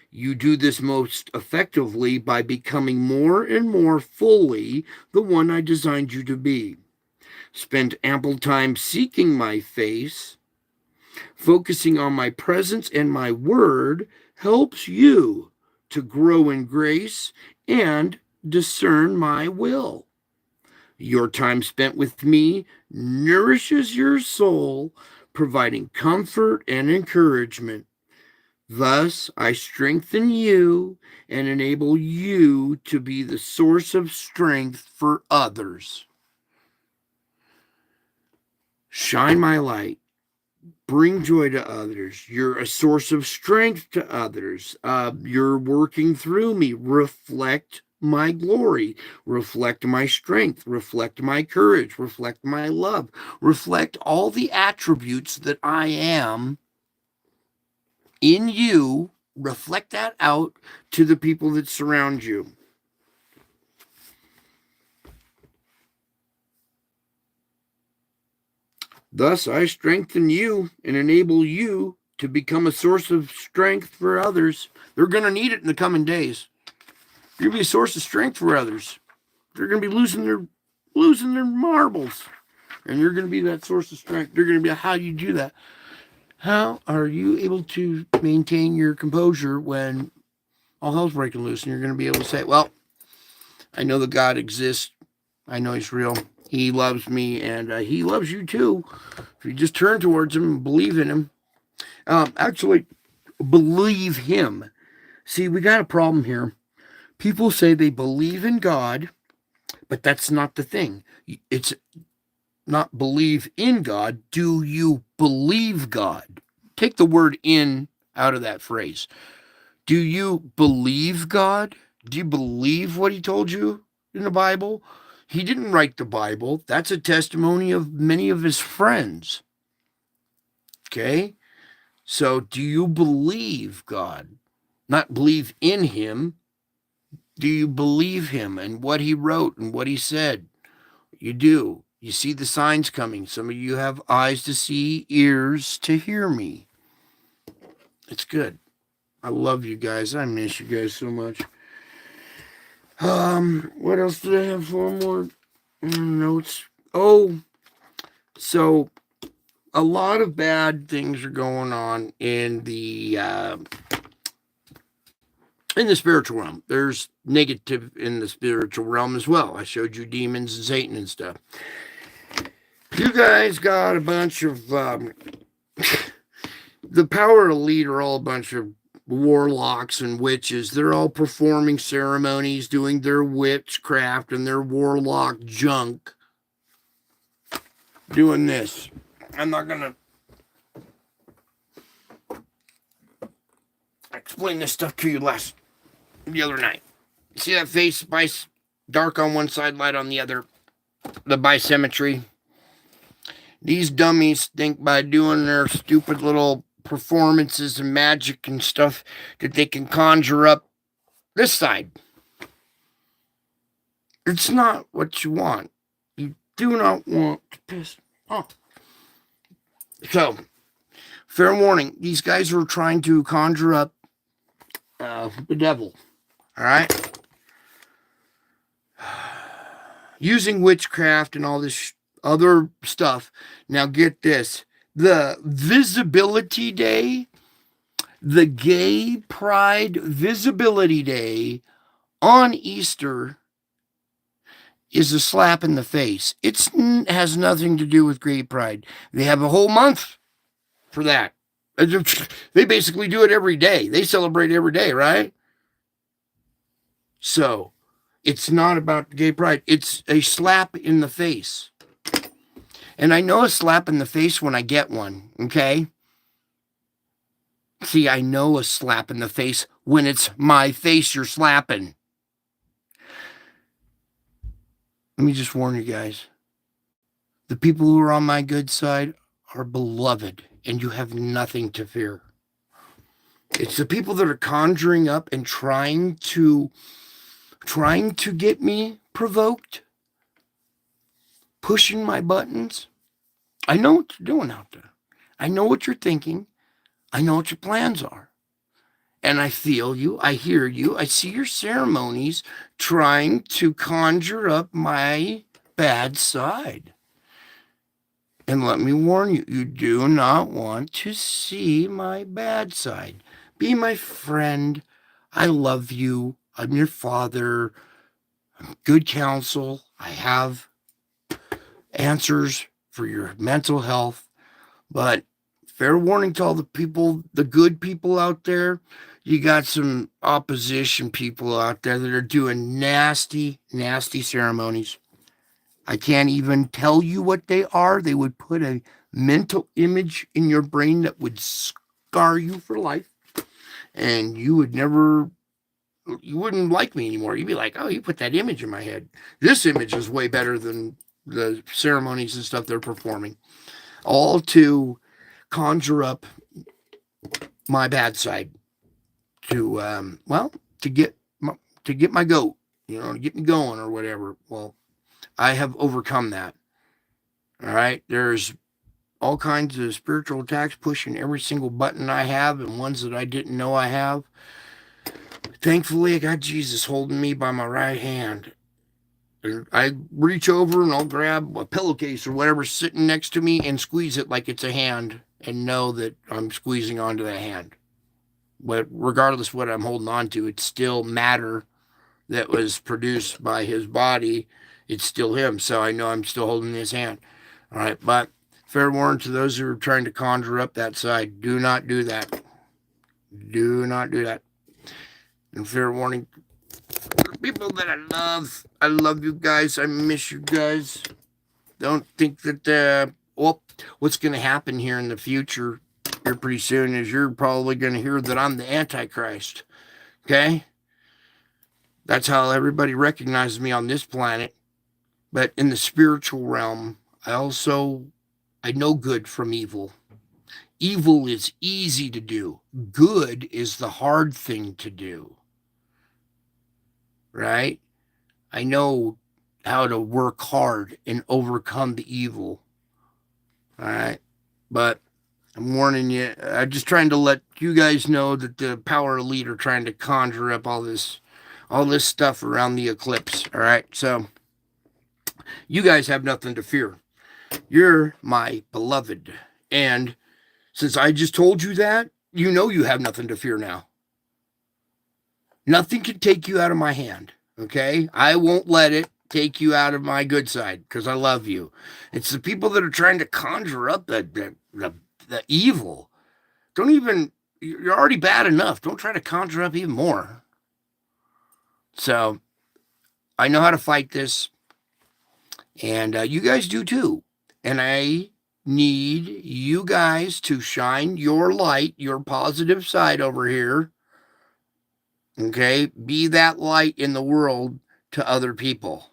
You do this most effectively by becoming more and more fully the one I designed you to be. Spend ample time seeking my face. Focusing on my presence and my word helps you to grow in grace and discern my will. Your time spent with me nourishes your soul, providing comfort and encouragement. Thus, I strengthen you and enable you to be the source of strength for others. Shine my light. Bring joy to others. You're a source of strength to others. You're working through me. Reflect my glory, reflect my strength, reflect my courage, reflect my love, reflect all the attributes that I am in you. Reflect that out to the people that surround you. Thus, I strengthen you and enable you to become a source of strength for others. They're going to need it in the coming days. You're going to be a source of strength for others. They're going to be losing their marbles, and you're going to be that source of strength. They're going to be, how do you do that? How are you able to maintain your composure when all hell's breaking loose? And you're going to be able to say, well, I know that God exists. I know he's real. He loves me, and he loves you too. If you just turn towards him and believe in him. Actually, believe him. See, we got a problem here. People say they believe in God, but that's not the thing. It's not believe in God. Do you believe God? Take the word in out of that phrase. Do you believe God? Do you believe what he told you in the Bible? He didn't write the Bible. That's a testimony of many of his friends. Okay? So do you believe God? Not believe in him. Do you believe him and what he wrote and what he said? You do. You see the signs coming. Some of you have eyes to see, ears to hear me. It's good. I love you guys. I miss you guys so much. What else did I have for more notes? Oh, so a lot of bad things are going on in the spiritual realm. There's negative in the spiritual realm as well. I showed you demons and Satan and stuff. You guys got a bunch of the power elite are all a bunch of warlocks and witches. They're all performing ceremonies, doing their witchcraft and their warlock junk. Doing this. I'm not gonna explain this stuff to you the other night. See that face, dark on one side, light on the other, the bisymmetry. These dummies think by doing their stupid little performances and magic and stuff that they can conjure up this side. It's not what you want. You do not want to piss off. So, fair warning, these guys are trying to conjure up the devil. All right? Using witchcraft and all this other stuff. Now get this. The Visibility Day, the Gay Pride Visibility Day on Easter is a slap in the face. It has nothing to do with Gay Pride. They have a whole month for that. They basically do it every day. They celebrate every day, right? So, it's not about gay pride. It's a slap in the face. And I know a slap in the face when I get one, okay? See, I know a slap in the face when it's my face you're slapping. Let me just warn you guys. The people who are on my good side are beloved, and you have nothing to fear. It's the people that are conjuring up and trying to get me provoked, pushing my buttons. I know what you're doing out there. I know what you're thinking. I know what your plans are. And I feel you. I hear you. I see your ceremonies trying to conjure up my bad side. And let me warn you, you do not want to see my bad side. Be my friend. I love you. I'm your father. I'm good counsel. I have answers for your mental health. But fair warning to all the people, the good people out there, you got some opposition people out there that are doing nasty, nasty ceremonies. I can't even tell you what they are. They would put a mental image in your brain that would scar you for life. And you wouldn't like me anymore. You'd be like, oh, you put that image in my head. This image is way better than the ceremonies and stuff they're performing. All to conjure up my bad side to get my goat, to get me going or whatever. Well, I have overcome that. All right, there's all kinds of spiritual attacks pushing every single button I have and ones that I didn't know I have. Thankfully, I got Jesus holding me by my right hand. I reach over and I'll grab a pillowcase or whatever's sitting next to me and squeeze it like it's a hand and know that I'm squeezing onto that hand. But regardless of what I'm holding on to, it's still matter that was produced by his body. It's still him, so I know I'm still holding his hand. All right, but fair warning to those who are trying to conjure up that side, do not do that. Do not do that. And fair warning, people that I love you guys. I miss you guys. Don't think that, what's going to happen here in the future here pretty soon is you're probably going to hear that I'm the Antichrist. Okay? That's how everybody recognizes me on this planet. But in the spiritual realm, I know good from evil. Evil is easy to do. Good is the hard thing to do. Right? I know how to work hard and overcome the evil. All right? But I'm warning you. I'm just trying to let you guys know that the power elite are trying to conjure up all this stuff around the eclipse. All right, so you guys have nothing to fear. You're my beloved, and since I just told you that, you know you have nothing to fear now. Nothing can take you out of my hand. Okay, I won't let it take you out of my good side because I love you. It's the people that are trying to conjure up the evil. Don't even, you're already bad enough. Don't try to conjure up even more. So I know how to fight this, and you guys do too. And I need you guys to shine your light, your positive side over here. Okay, be that light in the world to other people.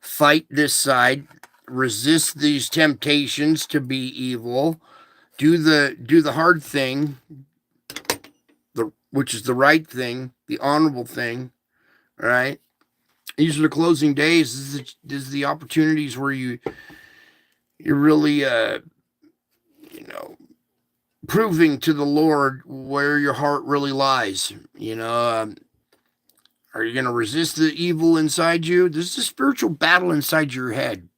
Fight this side, resist these temptations to be evil. Do the hard thing, which is the right thing, the honorable thing. All right. These are the closing days. This is the opportunities where you're really you know proving to the Lord where your heart really lies. Are you going to resist the evil inside you? This is a spiritual battle inside your head.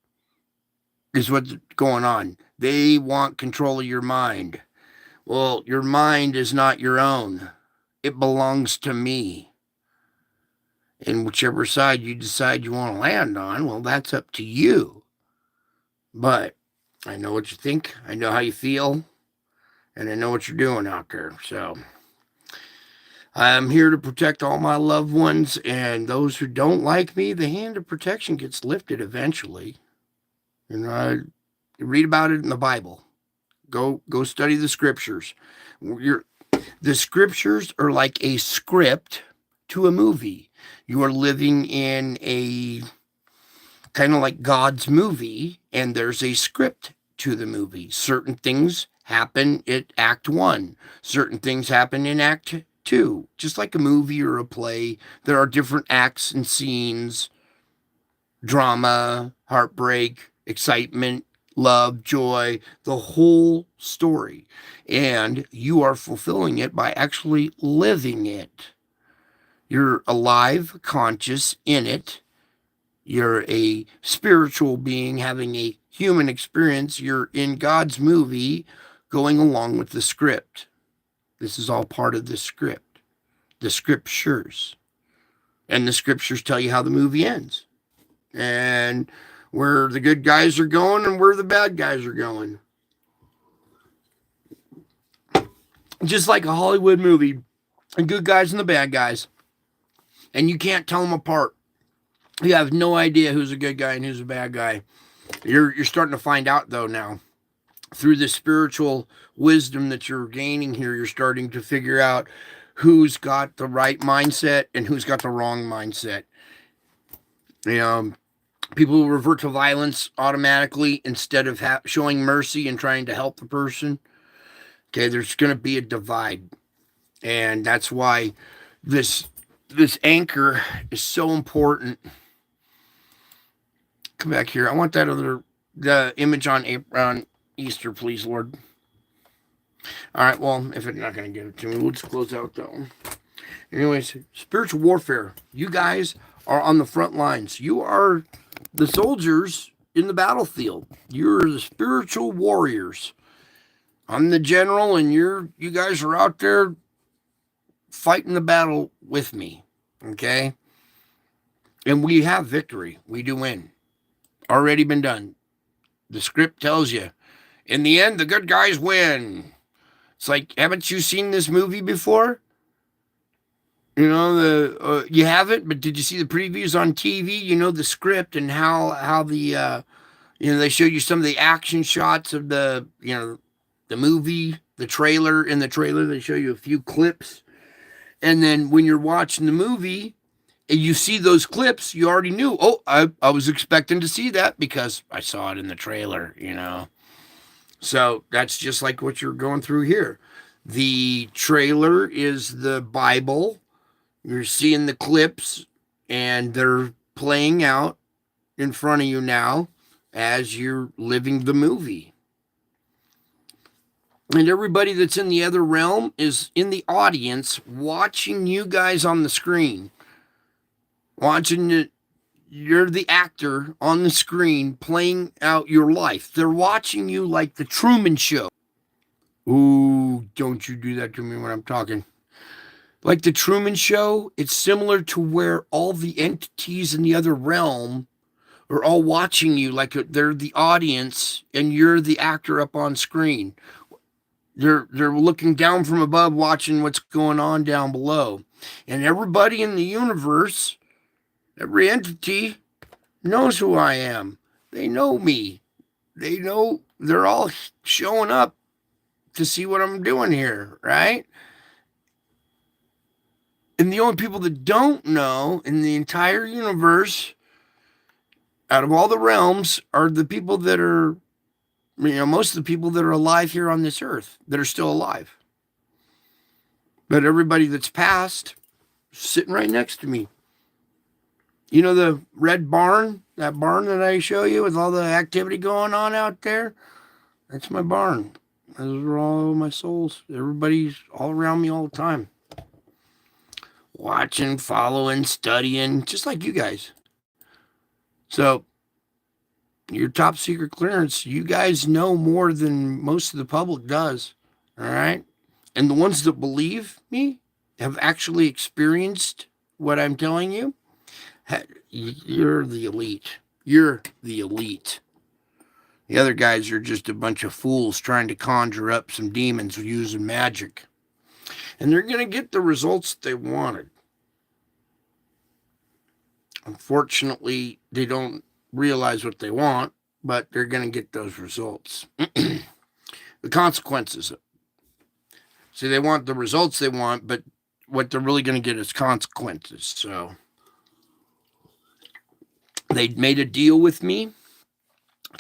Is what's going on. They want control of your mind. Well, your mind is not your own. It belongs to me. And whichever side you decide you want to land on, well, that's up to you. But I know what you think. I know how you feel. And I know what you're doing out there. So I'm here to protect all my loved ones. And those who don't like me, the hand of protection gets lifted eventually. I read about it in the Bible. Go study the scriptures. The scriptures are like a script to a movie. You are living in a kind of like God's movie, and there's a script to the movie. Certain things happen in Act 1. Certain things happen in Act 2. Just like a movie or a play, there are different acts and scenes, drama, heartbreak, excitement, love, joy, the whole story. And you are fulfilling it by actually living it. You're alive, conscious in it. You're a spiritual being having a human experience. You're in God's movie going along with the script. This is all part of the script, the scriptures. And the scriptures tell you how the movie ends and where the good guys are going and where the bad guys are going. Just like a Hollywood movie, the good guys and the bad guys. And you can't tell them apart. You have no idea who's a good guy and who's a bad guy. You're starting to find out though now. Through the spiritual wisdom that you're gaining here, you're starting to figure out who's got the right mindset and who's got the wrong mindset. People revert to violence automatically instead of showing mercy and trying to help the person. Okay, there's going to be a divide, and that's why this anchor is so important. Come back here. I want the image on Easter, please, Lord. All right. Well, if it's not going to give it to me, we'll just close out though. Anyways, spiritual warfare. You guys are on the front lines. You are the soldiers in the battlefield. You're the spiritual warriors. I'm the general, and you guys are out there fighting the battle with me. Okay? And we have victory. We do win. Already been done. The script tells you. In the end, the good guys win. It's like, haven't you seen this movie before? You haven't, but did you see the previews on TV? You know the script and how the they show you some of the action shots of the movie, the trailer. In the trailer, they show you a few clips, and then when you're watching the movie and you see those clips, you already knew. Oh, I was expecting to see that because I saw it in the trailer. So that's just like what you're going through here. The trailer is the Bible. You're seeing the clips, and they're playing out in front of you now as you're living the movie. And everybody that's in the other realm is in the audience watching you guys on the screen, watching it. You're the actor on the screen playing out your life. They're watching you like the Truman Show. Ooh, don't you do that to me when I'm talking. Like the Truman Show, it's similar to where all the entities in the other realm are all watching you like they're the audience and you're the actor up on screen. They're looking down from above watching what's going on down below. And everybody in the universe, every entity knows who I am. They know me. They know they're all showing up to see what I'm doing here, right? And the only people that don't know in the entire universe, out of all the realms, are the people that are, most of the people that are alive here on this earth, that are still alive. But everybody that's passed, sitting right next to me. You know the red barn, that barn that I show you with all the activity going on out there? That's my barn. Those are all my souls. Everybody's all around me all the time. Watching, following, studying, just like you guys. So, your top secret clearance, you guys know more than most of the public does. All right? And the ones that believe me have actually experienced what I'm telling you. You're the elite. You're the elite. The other guys are just a bunch of fools trying to conjure up some demons using magic. And they're going to get the results they wanted. Unfortunately, they don't realize what they want, but they're going to get those results. The consequences. See, they want the results they want, but what they're really going to get is consequences. So they made a deal with me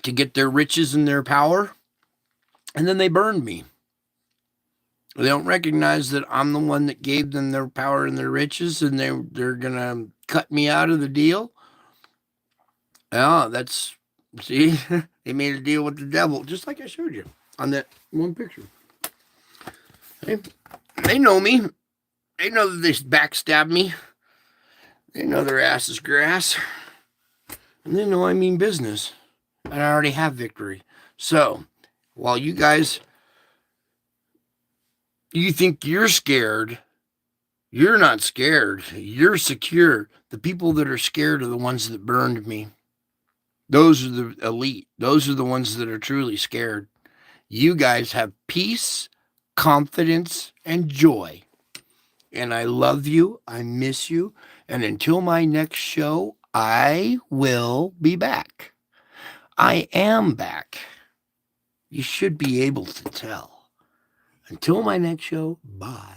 to get their riches and their power, and then they burned me. They don't recognize that I'm the one that gave them their power and their riches, and they're going to cut me out of the deal. Oh, see, they made a deal with the devil, just like I showed you on that one picture. They know me. They know that they backstab me. They know their ass is grass. And they know I mean business. And I already have victory. So, while you guys, you think you're scared, you're not scared. You're secure. The people that are scared are the ones that burned me. Those are the elite. Those are the ones that are truly scared. You guys have peace, confidence, and joy. And I love you. I miss you. And until my next show, I will be back. I am back. You should be able to tell. Until my next show, bye.